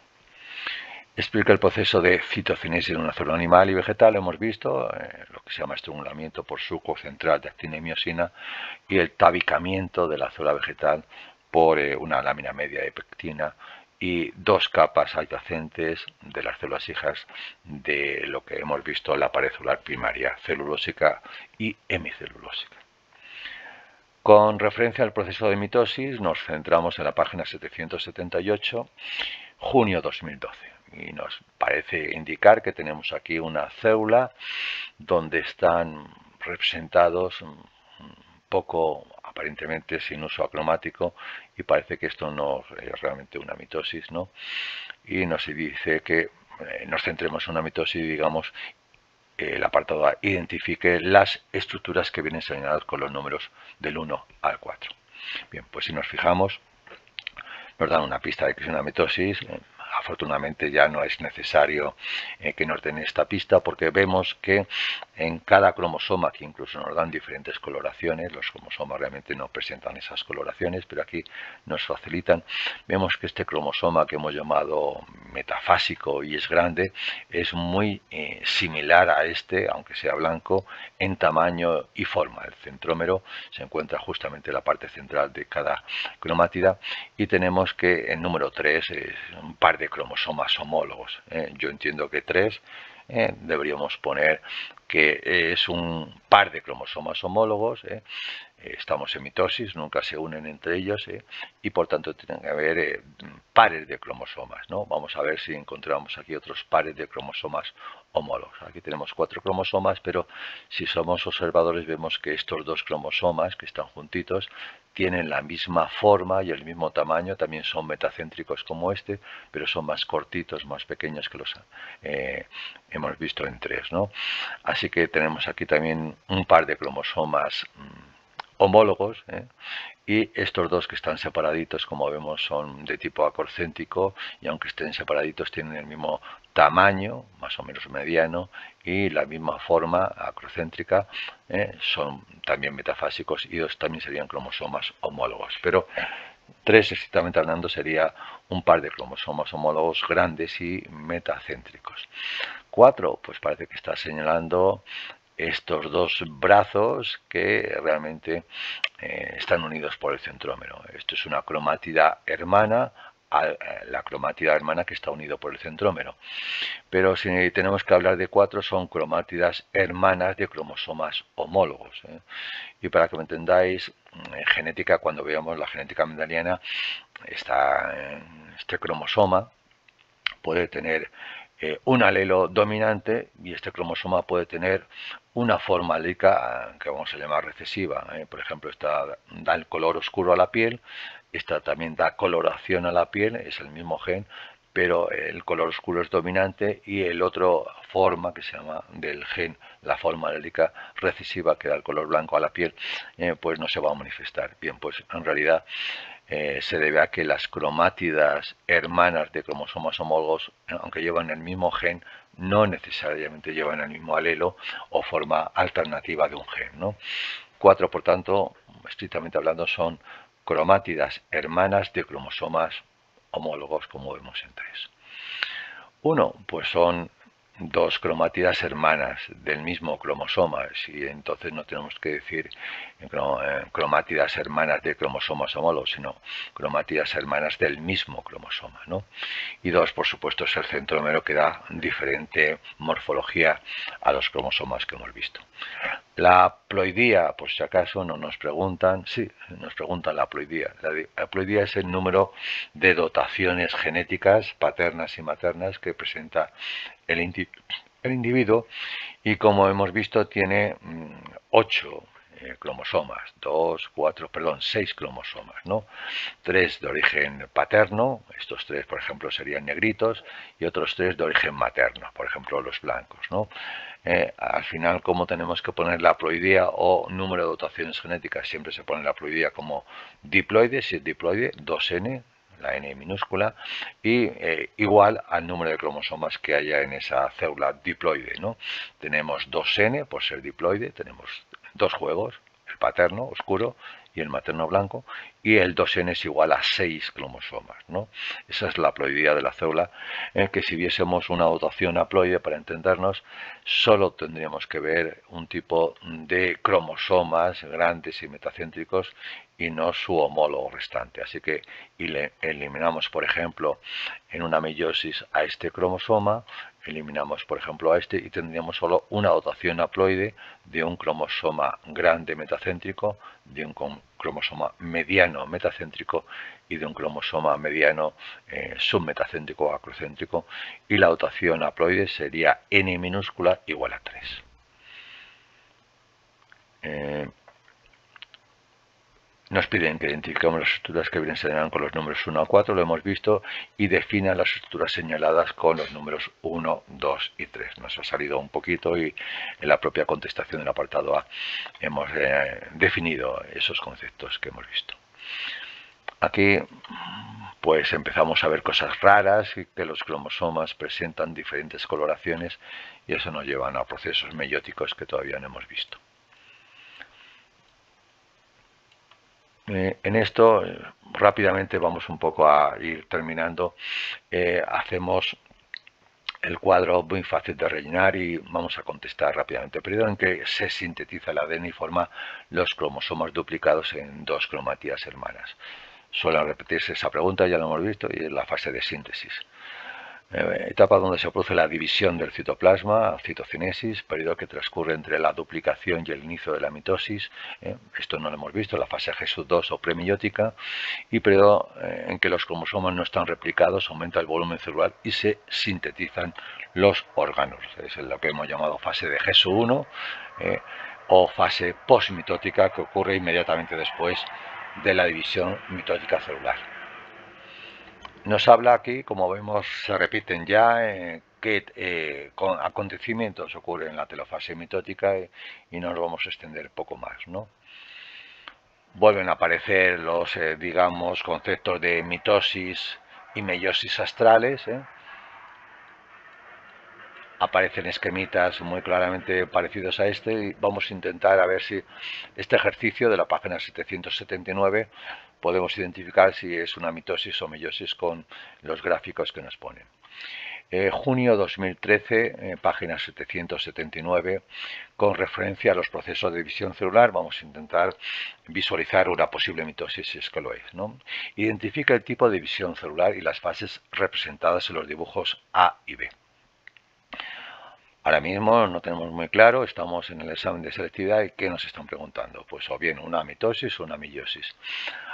Explica el proceso de citocinesis en una célula animal y vegetal. Hemos visto lo que se llama estrangulamiento por suco central de actina y miosina y el tabicamiento de la célula vegetal por una lámina media de pectina y 2 capas adyacentes de las células hijas de lo que hemos visto en la pared celular primaria, celulósica y hemicelulósica. Con referencia al proceso de mitosis, nos centramos en la página 778, junio 2012. Y nos parece indicar que tenemos aquí una célula donde están representados poco, aparentemente sin uso acromático, y parece que esto no es realmente una mitosis, ¿no? Y nos dice que nos centremos en una mitosis y digamos el apartado A identifique las estructuras que vienen señaladas con los números del 1 al 4. Bien, pues si nos fijamos, nos dan una pista de que es una mitosis. Afortunadamente ya no es necesario que nos den esta pista, porque vemos que en cada cromosoma, que incluso nos dan diferentes coloraciones, los cromosomas realmente no presentan esas coloraciones, pero aquí nos facilitan, vemos que este cromosoma que hemos llamado metafásico y es grande, es muy similar a este, aunque sea blanco, en tamaño y forma. El centrómero se encuentra justamente en la parte central de cada cromátida y tenemos que el número 3 es un par de cromosomas homólogos. Yo entiendo que 3 deberíamos poner que es un par de cromosomas homólogos. Estamos en mitosis, nunca se unen entre ellos y por tanto tienen que haber pares de cromosomas, ¿no? Vamos a ver si encontramos aquí otros pares de cromosomas homólogos. Aquí tenemos 4 cromosomas, pero si somos observadores vemos que estos 2 cromosomas que están juntitos tienen la misma forma y el mismo tamaño, también son metacéntricos como este, pero son más cortitos, más pequeños que los hemos visto en 3, ¿no? Así que tenemos aquí también un par de cromosomas homólogos, y estos 2 que están separaditos, como vemos, son de tipo acrocéntrico y aunque estén separaditos tienen el mismo tamaño, más o menos mediano, y la misma forma acrocéntrica, son también metafásicos y 2 también serían cromosomas homólogos. Pero 3, estrictamente hablando, sería un par de cromosomas homólogos grandes y metacéntricos. 4, pues parece que está señalando estos 2 brazos que realmente están unidos por el centrómero. Esto es una cromátida hermana a la cromátida hermana que está unido por el centrómero. Pero si tenemos que hablar de 4, son cromátidas hermanas de cromosomas homólogos. Y para que me entendáis, en genética, cuando veamos la genética mendeliana, este cromosoma puede tener un alelo dominante y este cromosoma puede tener una forma alélica que vamos a llamar recesiva. Por ejemplo, esta da el color oscuro a la piel, esta también da coloración a la piel, es el mismo gen, pero el color oscuro es dominante y el otro forma que se llama del gen, la forma alélica recesiva que da el color blanco a la piel, pues no se va a manifestar. Bien, pues en realidad se debe a que las cromátidas hermanas de cromosomas homólogos, aunque llevan el mismo gen, no necesariamente llevan el mismo alelo o forma alternativa de un gen, ¿no? 4, por tanto, estrictamente hablando, son cromátidas hermanas de cromosomas homólogos, como vemos en 3. 1, pues son 2 cromátidas hermanas del mismo cromosoma, y entonces no tenemos que decir cromátidas hermanas de cromosomas homólogos, sino cromátidas hermanas del mismo cromosoma, ¿no? Y 2, por supuesto, es el centrómero que da diferente morfología a los cromosomas que hemos visto. La haploidía, por si acaso no nos preguntan, sí, nos preguntan la haploidía. La haploidía es el número de dotaciones genéticas paternas y maternas que presenta el individuo y como hemos visto tiene 8 cromosomas, 6 cromosomas, ¿no? 3 de origen paterno, estos 3 por ejemplo serían negritos, y otros 3 de origen materno, por ejemplo los blancos, ¿no? Al final, ¿cómo tenemos que poner la haploidía o número de dotaciones genéticas? Siempre se pone la haploidía como diploide, si es diploide, 2n, la n minúscula, y igual al número de cromosomas que haya en esa célula diploide, ¿no? Tenemos 2n por ser diploide, tenemos 2 juegos, el paterno oscuro y el materno blanco, y el 2n es igual a 6 cromosomas, ¿no? Esa es la haploidía de la célula, en que si viésemos una dotación haploide, para entendernos, solo tendríamos que ver un tipo de cromosomas grandes y metacéntricos y no su homólogo restante. Así que eliminamos, por ejemplo, en una meiosis a este cromosoma, eliminamos, por ejemplo, a este y tendríamos solo una dotación haploide de un cromosoma grande metacéntrico, de un cromosoma mediano metacéntrico y de un cromosoma mediano submetacéntrico o acrocéntrico, y la dotación haploide sería n minúscula igual a 3. Nos piden que identifiquemos las estructuras que vienen señaladas con los números 1 a 4, lo hemos visto, y definan las estructuras señaladas con los números 1, 2 y 3. Nos ha salido un poquito y en la propia contestación del apartado A hemos definido esos conceptos que hemos visto. Aquí pues empezamos a ver cosas raras, que los cromosomas presentan diferentes coloraciones y eso nos lleva a procesos meióticos que todavía no hemos visto. En esto rápidamente vamos un poco a ir terminando. Hacemos el cuadro muy fácil de rellenar y vamos a contestar rápidamente. Periodo en que se sintetiza el ADN y forma los cromosomas duplicados en dos cromatías hermanas. Suelen repetirse esa pregunta, ya lo hemos visto, y es la fase de síntesis. Etapa donde se produce la división del citoplasma, citocinesis, periodo que transcurre entre la duplicación y el inicio de la mitosis, esto no lo hemos visto, la fase G2 o premiótica, y periodo en que los cromosomas no están replicados, aumenta el volumen celular y se sintetizan los órganos. Es lo que hemos llamado fase de G1 o fase postmitótica, que ocurre inmediatamente después de la división mitótica celular. Nos habla aquí, como vemos, se repiten ya qué acontecimientos ocurren en la telofase mitótica y nos vamos a extender poco más, ¿no? Vuelven a aparecer los, digamos, conceptos de mitosis y meiosis astrales. Aparecen esquemitas muy claramente parecidos a este y vamos a intentar a ver si este ejercicio de la página 779 podemos identificar si es una mitosis o meiosis con los gráficos que nos ponen. Junio 2013, página 779, con referencia a los procesos de división celular, vamos a intentar visualizar una posible mitosis, si es que lo es, ¿no? Identifica el tipo de división celular y las fases representadas en los dibujos A y B. Ahora mismo no tenemos muy claro, estamos en el examen de selectividad y ¿qué nos están preguntando? Pues o bien una mitosis o una meiosis.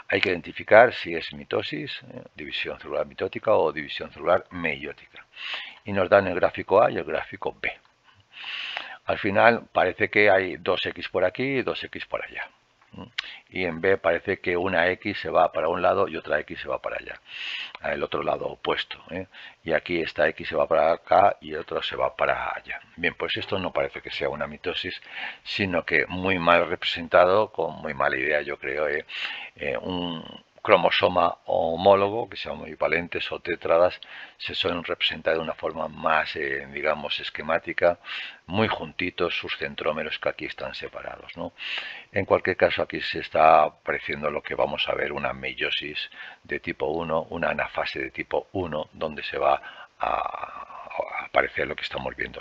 Hay que identificar si es mitosis, división celular mitótica o división celular meiótica. Y nos dan el gráfico A y el gráfico B. Al final parece que hay 2x por aquí y 2x por allá. Y en B parece que una X se va para un lado y otra X se va para allá, el otro lado opuesto, y aquí esta X se va para acá y el otro se va para allá. Bien, pues esto no parece que sea una mitosis, sino que muy mal representado, con muy mala idea yo creo, un cromosoma homólogo, que se llaman bivalentes o tétradas, se suelen representar de una forma más, digamos, esquemática, muy juntitos sus centrómeros que aquí están separados, ¿no? En cualquier caso, aquí se está apareciendo lo que vamos a ver, una meiosis de tipo 1, una anafase de tipo 1, donde se va a aparecer lo que estamos viendo.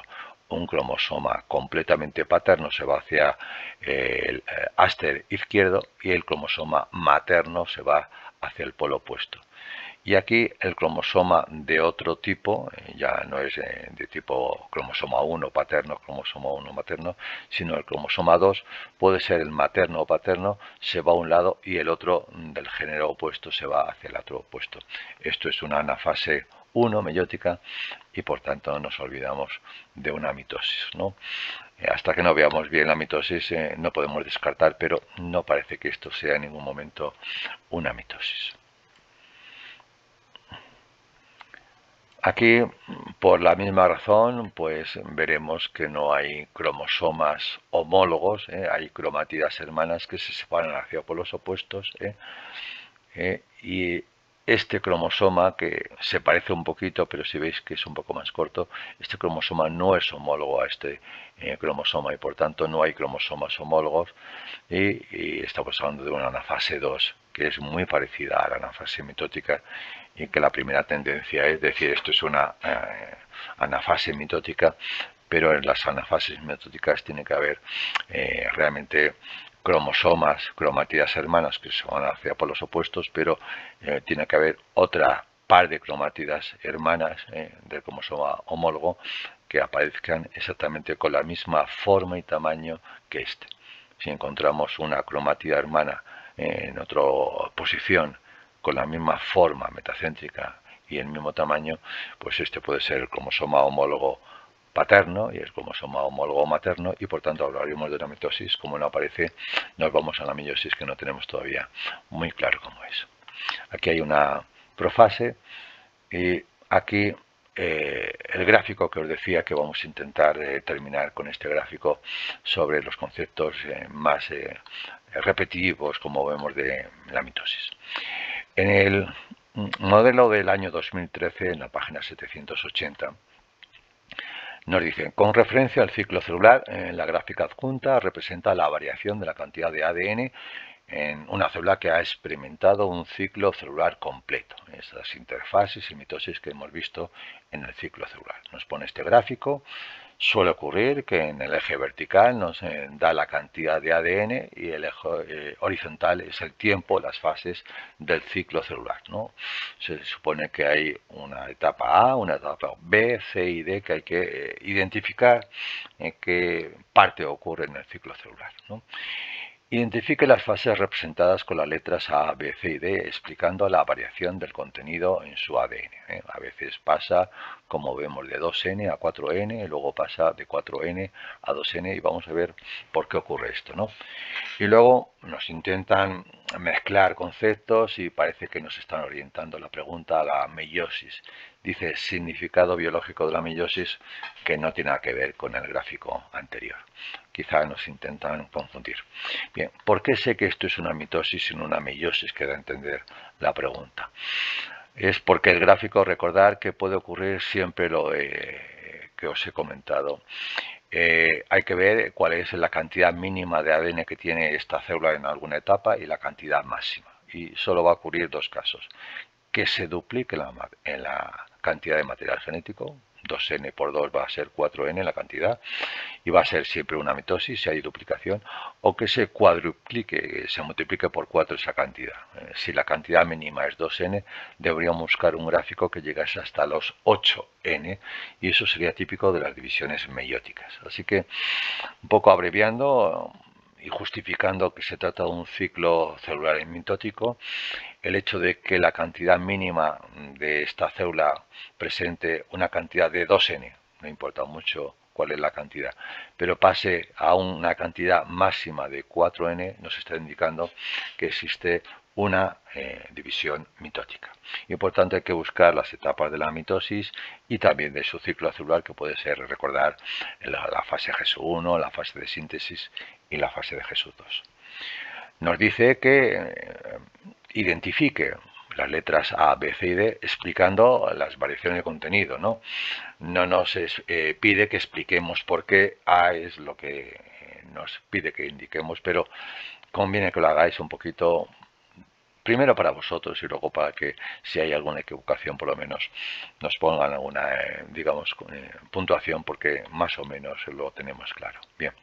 Un cromosoma completamente paterno se va hacia el áster izquierdo y el cromosoma materno se va hacia el polo opuesto. Y aquí el cromosoma de otro tipo, ya no es de tipo cromosoma 1 paterno, cromosoma 1 materno, sino el cromosoma 2 puede ser el materno o paterno, se va a un lado y el otro del género opuesto se va hacia el otro opuesto. Esto es una anafase 1 meiótica y por tanto nos olvidamos de una mitosis, ¿no? Hasta que no veamos bien la mitosis no podemos descartar, pero no parece que esto sea en ningún momento una mitosis. Aquí, por la misma razón, pues veremos que no hay cromosomas homólogos, hay cromátidas hermanas que se separan hacia polos opuestos, y este cromosoma, que se parece un poquito, pero si veis que es un poco más corto, este cromosoma no es homólogo a este cromosoma y por tanto no hay cromosomas homólogos y estamos hablando de una anafase 2, que es muy parecida a la anafase mitótica y que la primera tendencia es decir esto es una anafase mitótica, pero en las anafases mitóticas tiene que haber realmente cromosomas, cromátidas hermanas que se van hacia polos opuestos, pero tiene que haber otra par de cromátidas hermanas del cromosoma homólogo que aparezcan exactamente con la misma forma y tamaño que este. Si encontramos una cromátida hermana en otra posición con la misma forma metacéntrica y el mismo tamaño, pues este puede ser el cromosoma homólogo paterno y el cromosoma homólogo materno, y por tanto hablaremos de una mitosis. Como no aparece, nos vamos a la meiosis, que no tenemos todavía muy claro cómo es. Aquí hay una profase y aquí el gráfico que os decía que vamos a intentar terminar con este gráfico sobre los conceptos más repetitivos, como vemos, de la mitosis. En el modelo del año 2013, en la página 780, nos dicen: con referencia al ciclo celular, en la gráfica adjunta representa la variación de la cantidad de ADN en una célula que ha experimentado un ciclo celular completo. Esas interfases y mitosis que hemos visto en el ciclo celular. Nos pone este gráfico. Suele ocurrir que en el eje vertical nos da la cantidad de ADN y el eje horizontal es el tiempo, las fases del ciclo celular, ¿no? Se supone que hay una etapa A, una etapa B, C y D que hay que identificar en qué parte ocurre en el ciclo celular, ¿no? Identifique las fases representadas con las letras A, B, C y D, explicando la variación del contenido en su ADN. A veces pasa, como vemos, de 2N a 4N, y luego pasa de 4N a 2N, y vamos a ver por qué ocurre esto, ¿no? Y luego nos intentan mezclar conceptos y parece que nos están orientando la pregunta a la meiosis. Dice significado biológico de la meiosis, que no tiene nada que ver con el gráfico anterior. Quizá nos intentan confundir. Bien, ¿por qué sé que esto es una mitosis y no una meiosis? Queda entender la pregunta. Es porque el gráfico, recordar que puede ocurrir siempre lo que os he comentado. Hay que ver cuál es la cantidad mínima de ADN que tiene esta célula en alguna etapa y la cantidad máxima. Y solo va a ocurrir dos casos: que se duplique en la cantidad de material genético, 2N por 2 va a ser 4N la cantidad, y va a ser siempre una mitosis si hay duplicación, o que se cuadruplique, se multiplique por 4 esa cantidad. Si la cantidad mínima es 2N, deberíamos buscar un gráfico que llegase hasta los 8N, y eso sería típico de las divisiones meióticas. Así que, un poco abreviando y justificando que se trata de un ciclo celular mitótico, el hecho de que la cantidad mínima de esta célula presente una cantidad de 2N, no importa mucho cuál es la cantidad, pero pase a una cantidad máxima de 4N, nos está indicando que existe una división mitótica. Y por tanto hay que buscar las etapas de la mitosis y también de su ciclo celular, que puede ser, recordar, la fase G1, la fase de síntesis y la fase de G2. Nos dice que identifique las letras A, B, C y D, explicando las variaciones de contenido, ¿no? No nos pide que expliquemos por qué A es lo que nos pide que indiquemos, pero conviene que lo hagáis un poquito, primero para vosotros y luego para que, si hay alguna equivocación, por lo menos nos pongan alguna, digamos, puntuación, porque más o menos lo tenemos claro. Bien.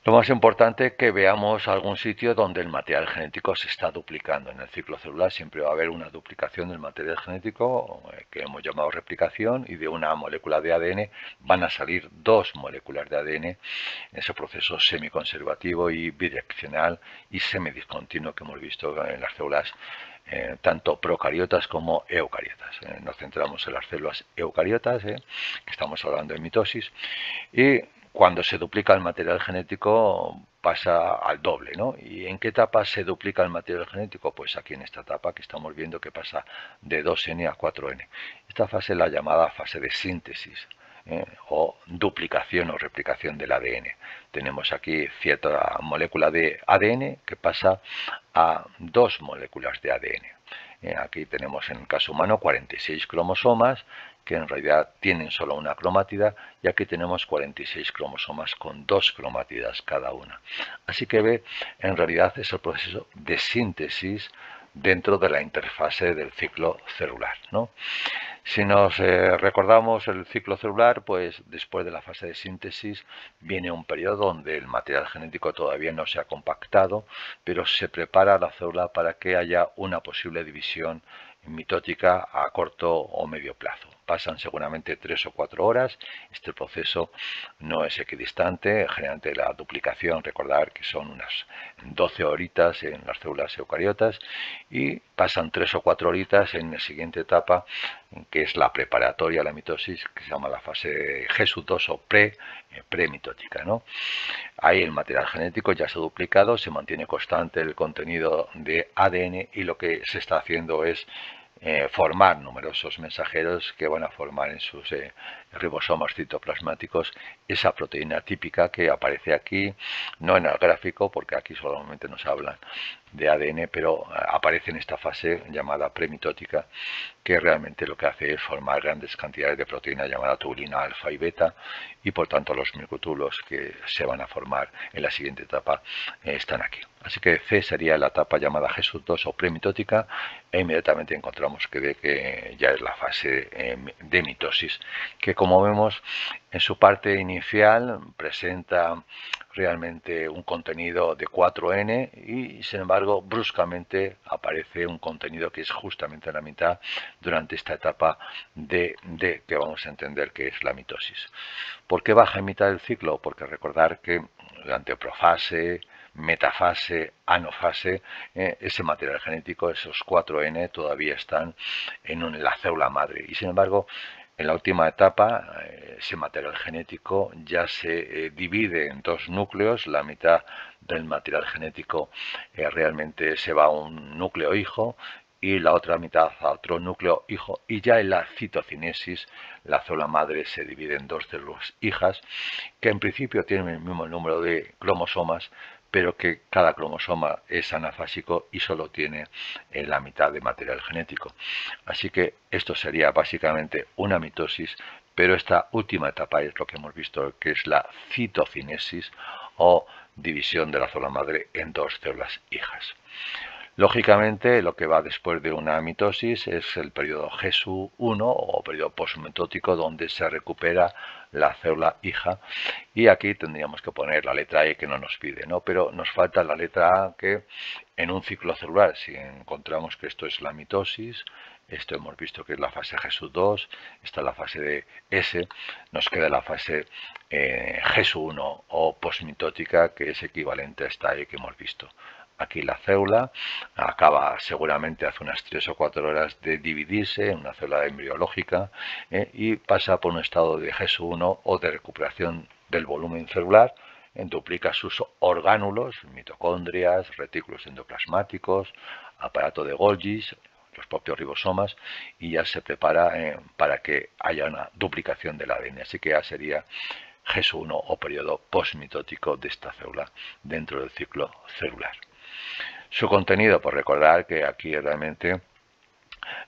Lo más importante es que veamos algún sitio donde el material genético se está duplicando. En el ciclo celular siempre va a haber una duplicación del material genético, que hemos llamado replicación, y de una molécula de ADN van a salir dos moléculas de ADN en ese proceso semiconservativo y bidireccional y semidiscontinuo que hemos visto en las células tanto procariotas como eucariotas. Nos centramos en las células eucariotas, que estamos hablando de mitosis, y cuando se duplica el material genético pasa al doble, ¿no? ¿Y en qué etapa se duplica el material genético? Pues aquí en esta etapa que estamos viendo, que pasa de 2N a 4N. Esta fase es la llamada fase de síntesis, o duplicación o replicación del ADN. Tenemos aquí cierta molécula de ADN que pasa a dos moléculas de ADN. Aquí tenemos, en el caso humano, 46 cromosomas que en realidad tienen solo una cromátida, y aquí tenemos 46 cromosomas con dos cromátidas cada una. Así que ve, en realidad es el proceso de síntesis dentro de la interfase del ciclo celular, ¿no? Si nos recordamos el ciclo celular, pues después de la fase de síntesis viene un periodo donde el material genético todavía no se ha compactado, pero se prepara la célula para que haya una posible división mitótica a corto o medio plazo. Pasan seguramente 3 o 4 horas. Este proceso no es equidistante. Generalmente la duplicación, recordar que son unas 12 horitas en las células eucariotas, y pasan 3 o 4 horitas en la siguiente etapa, que es la preparatoria a la mitosis, que se llama la fase GESU2 o premitótica, ¿no? Ahí el material genético ya se ha duplicado, se mantiene constante el contenido de ADN, y lo que se está haciendo es formar numerosos mensajeros que van a formar en sus ribosomas citoplasmáticos esa proteína típica que aparece aquí, no en el gráfico porque aquí solamente nos hablan de ADN, pero aparece en esta fase llamada premitótica, que realmente lo que hace es formar grandes cantidades de proteína llamada tubulina alfa y beta, y por tanto los microtúbulos que se van a formar en la siguiente etapa están aquí. Así que C sería la etapa llamada GESU2 o premitótica, e inmediatamente encontramos que ya es la fase de mitosis, que como vemos en su parte inicial presenta realmente un contenido de 4N, y sin embargo bruscamente aparece un contenido que es justamente la mitad durante esta etapa de que vamos a entender que es la mitosis. ¿Por qué baja en mitad del ciclo? Porque recordar que durante profase, metafase, anofase, ese material genético, esos 4N, todavía están en la célula madre, y sin embargo en la última etapa ese material genético ya se divide en dos núcleos. La mitad del material genético realmente se va a un núcleo hijo, y la otra mitad a otro núcleo hijo, y ya en la citocinesis la célula madre se divide en dos células hijas, que en principio tienen el mismo número de cromosomas, pero que cada cromosoma es anafásico y solo tiene la mitad de material genético. Así que esto sería básicamente una mitosis, pero esta última etapa es lo que hemos visto, que es la citocinesis o división de la célula madre en dos células hijas. Lógicamente, lo que va después de una mitosis es el periodo GESU1 o periodo postmitótico, donde se recupera la célula hija, y aquí tendríamos que poner la letra E que no nos pide, ¿no? Pero nos falta la letra A, que en un ciclo celular, si encontramos que esto es la mitosis, esto hemos visto que es la fase GESU2, esta es la fase de S, nos queda la fase GESU1 o postmitótica, que es equivalente a esta E que hemos visto. Aquí la célula acaba seguramente hace unas 3 o 4 horas de dividirse en una célula embriológica, y pasa por un estado de GESU1 o de recuperación del volumen celular, duplica sus orgánulos, mitocondrias, retículos endoplasmáticos, aparato de Golgi, los propios ribosomas, y ya se prepara para que haya una duplicación del ADN. Así que ya sería GESU1 o periodo postmitótico de esta célula dentro del ciclo celular. Su contenido, por recordar que aquí realmente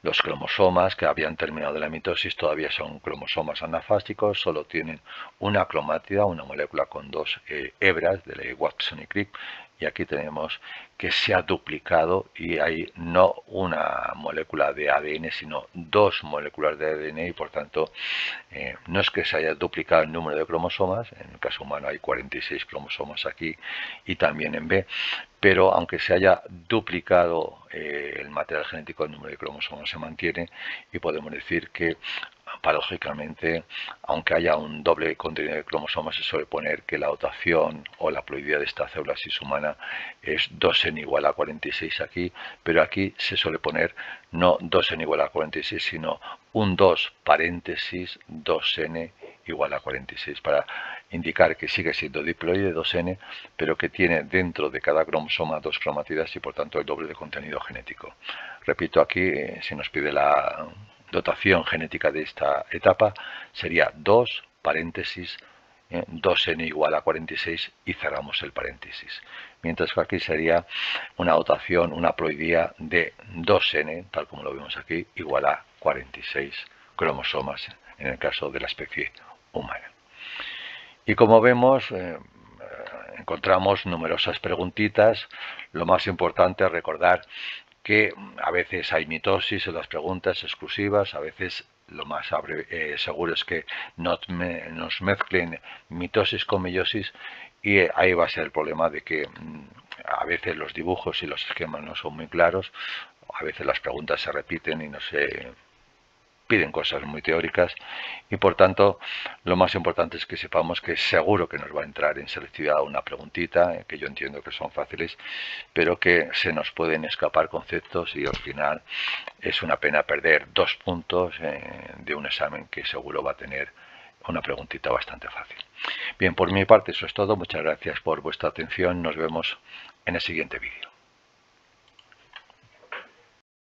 los cromosomas que habían terminado de la mitosis todavía son cromosomas anafásicos, solo tienen una cromátida, una molécula con dos hebras de Watson y Crick, y aquí tenemos que se ha duplicado y hay no una molécula de ADN, sino dos moléculas de ADN, y por tanto no es que se haya duplicado el número de cromosomas. En el caso humano hay 46 cromosomas aquí y también en B, pero aunque se haya duplicado el material genético, el número de cromosomas se mantiene, y podemos decir que paradójicamente, aunque haya un doble contenido de cromosomas, se suele poner que la dotación o la ploidía de esta célula cis-humana es 2n igual a 46 aquí, pero aquí se suele poner no 2n igual a 46, sino un 2 paréntesis 2n igual a 46, para indicar que sigue siendo diploide 2n, pero que tiene dentro de cada cromosoma dos cromátidas y por tanto el doble de contenido genético. Repito, aquí si nos pide la dotación genética de esta etapa, sería 2 paréntesis 2n igual a 46 y cerramos el paréntesis. Mientras que aquí sería una dotación, una ploidía de 2n, tal como lo vemos aquí, igual a 46 cromosomas en el caso de la especie humana. Y como vemos, encontramos numerosas preguntitas. Lo más importante es recordar que a veces hay mitosis en las preguntas exclusivas, a veces lo más seguro es que nos mezclen mitosis con meiosis, y ahí va a ser el problema de que a veces los dibujos y los esquemas no son muy claros. a veces las preguntas se repiten y no se piden cosas muy teóricas, y por tanto lo más importante es que sepamos que seguro que nos va a entrar en selectividad una preguntita, que yo entiendo que son fáciles, pero que se nos pueden escapar conceptos y al final es una pena perder 2 puntos de un examen que seguro va a tener una preguntita bastante fácil. Bien, por mi parte eso es todo. Muchas gracias por vuestra atención. Nos vemos en el siguiente vídeo.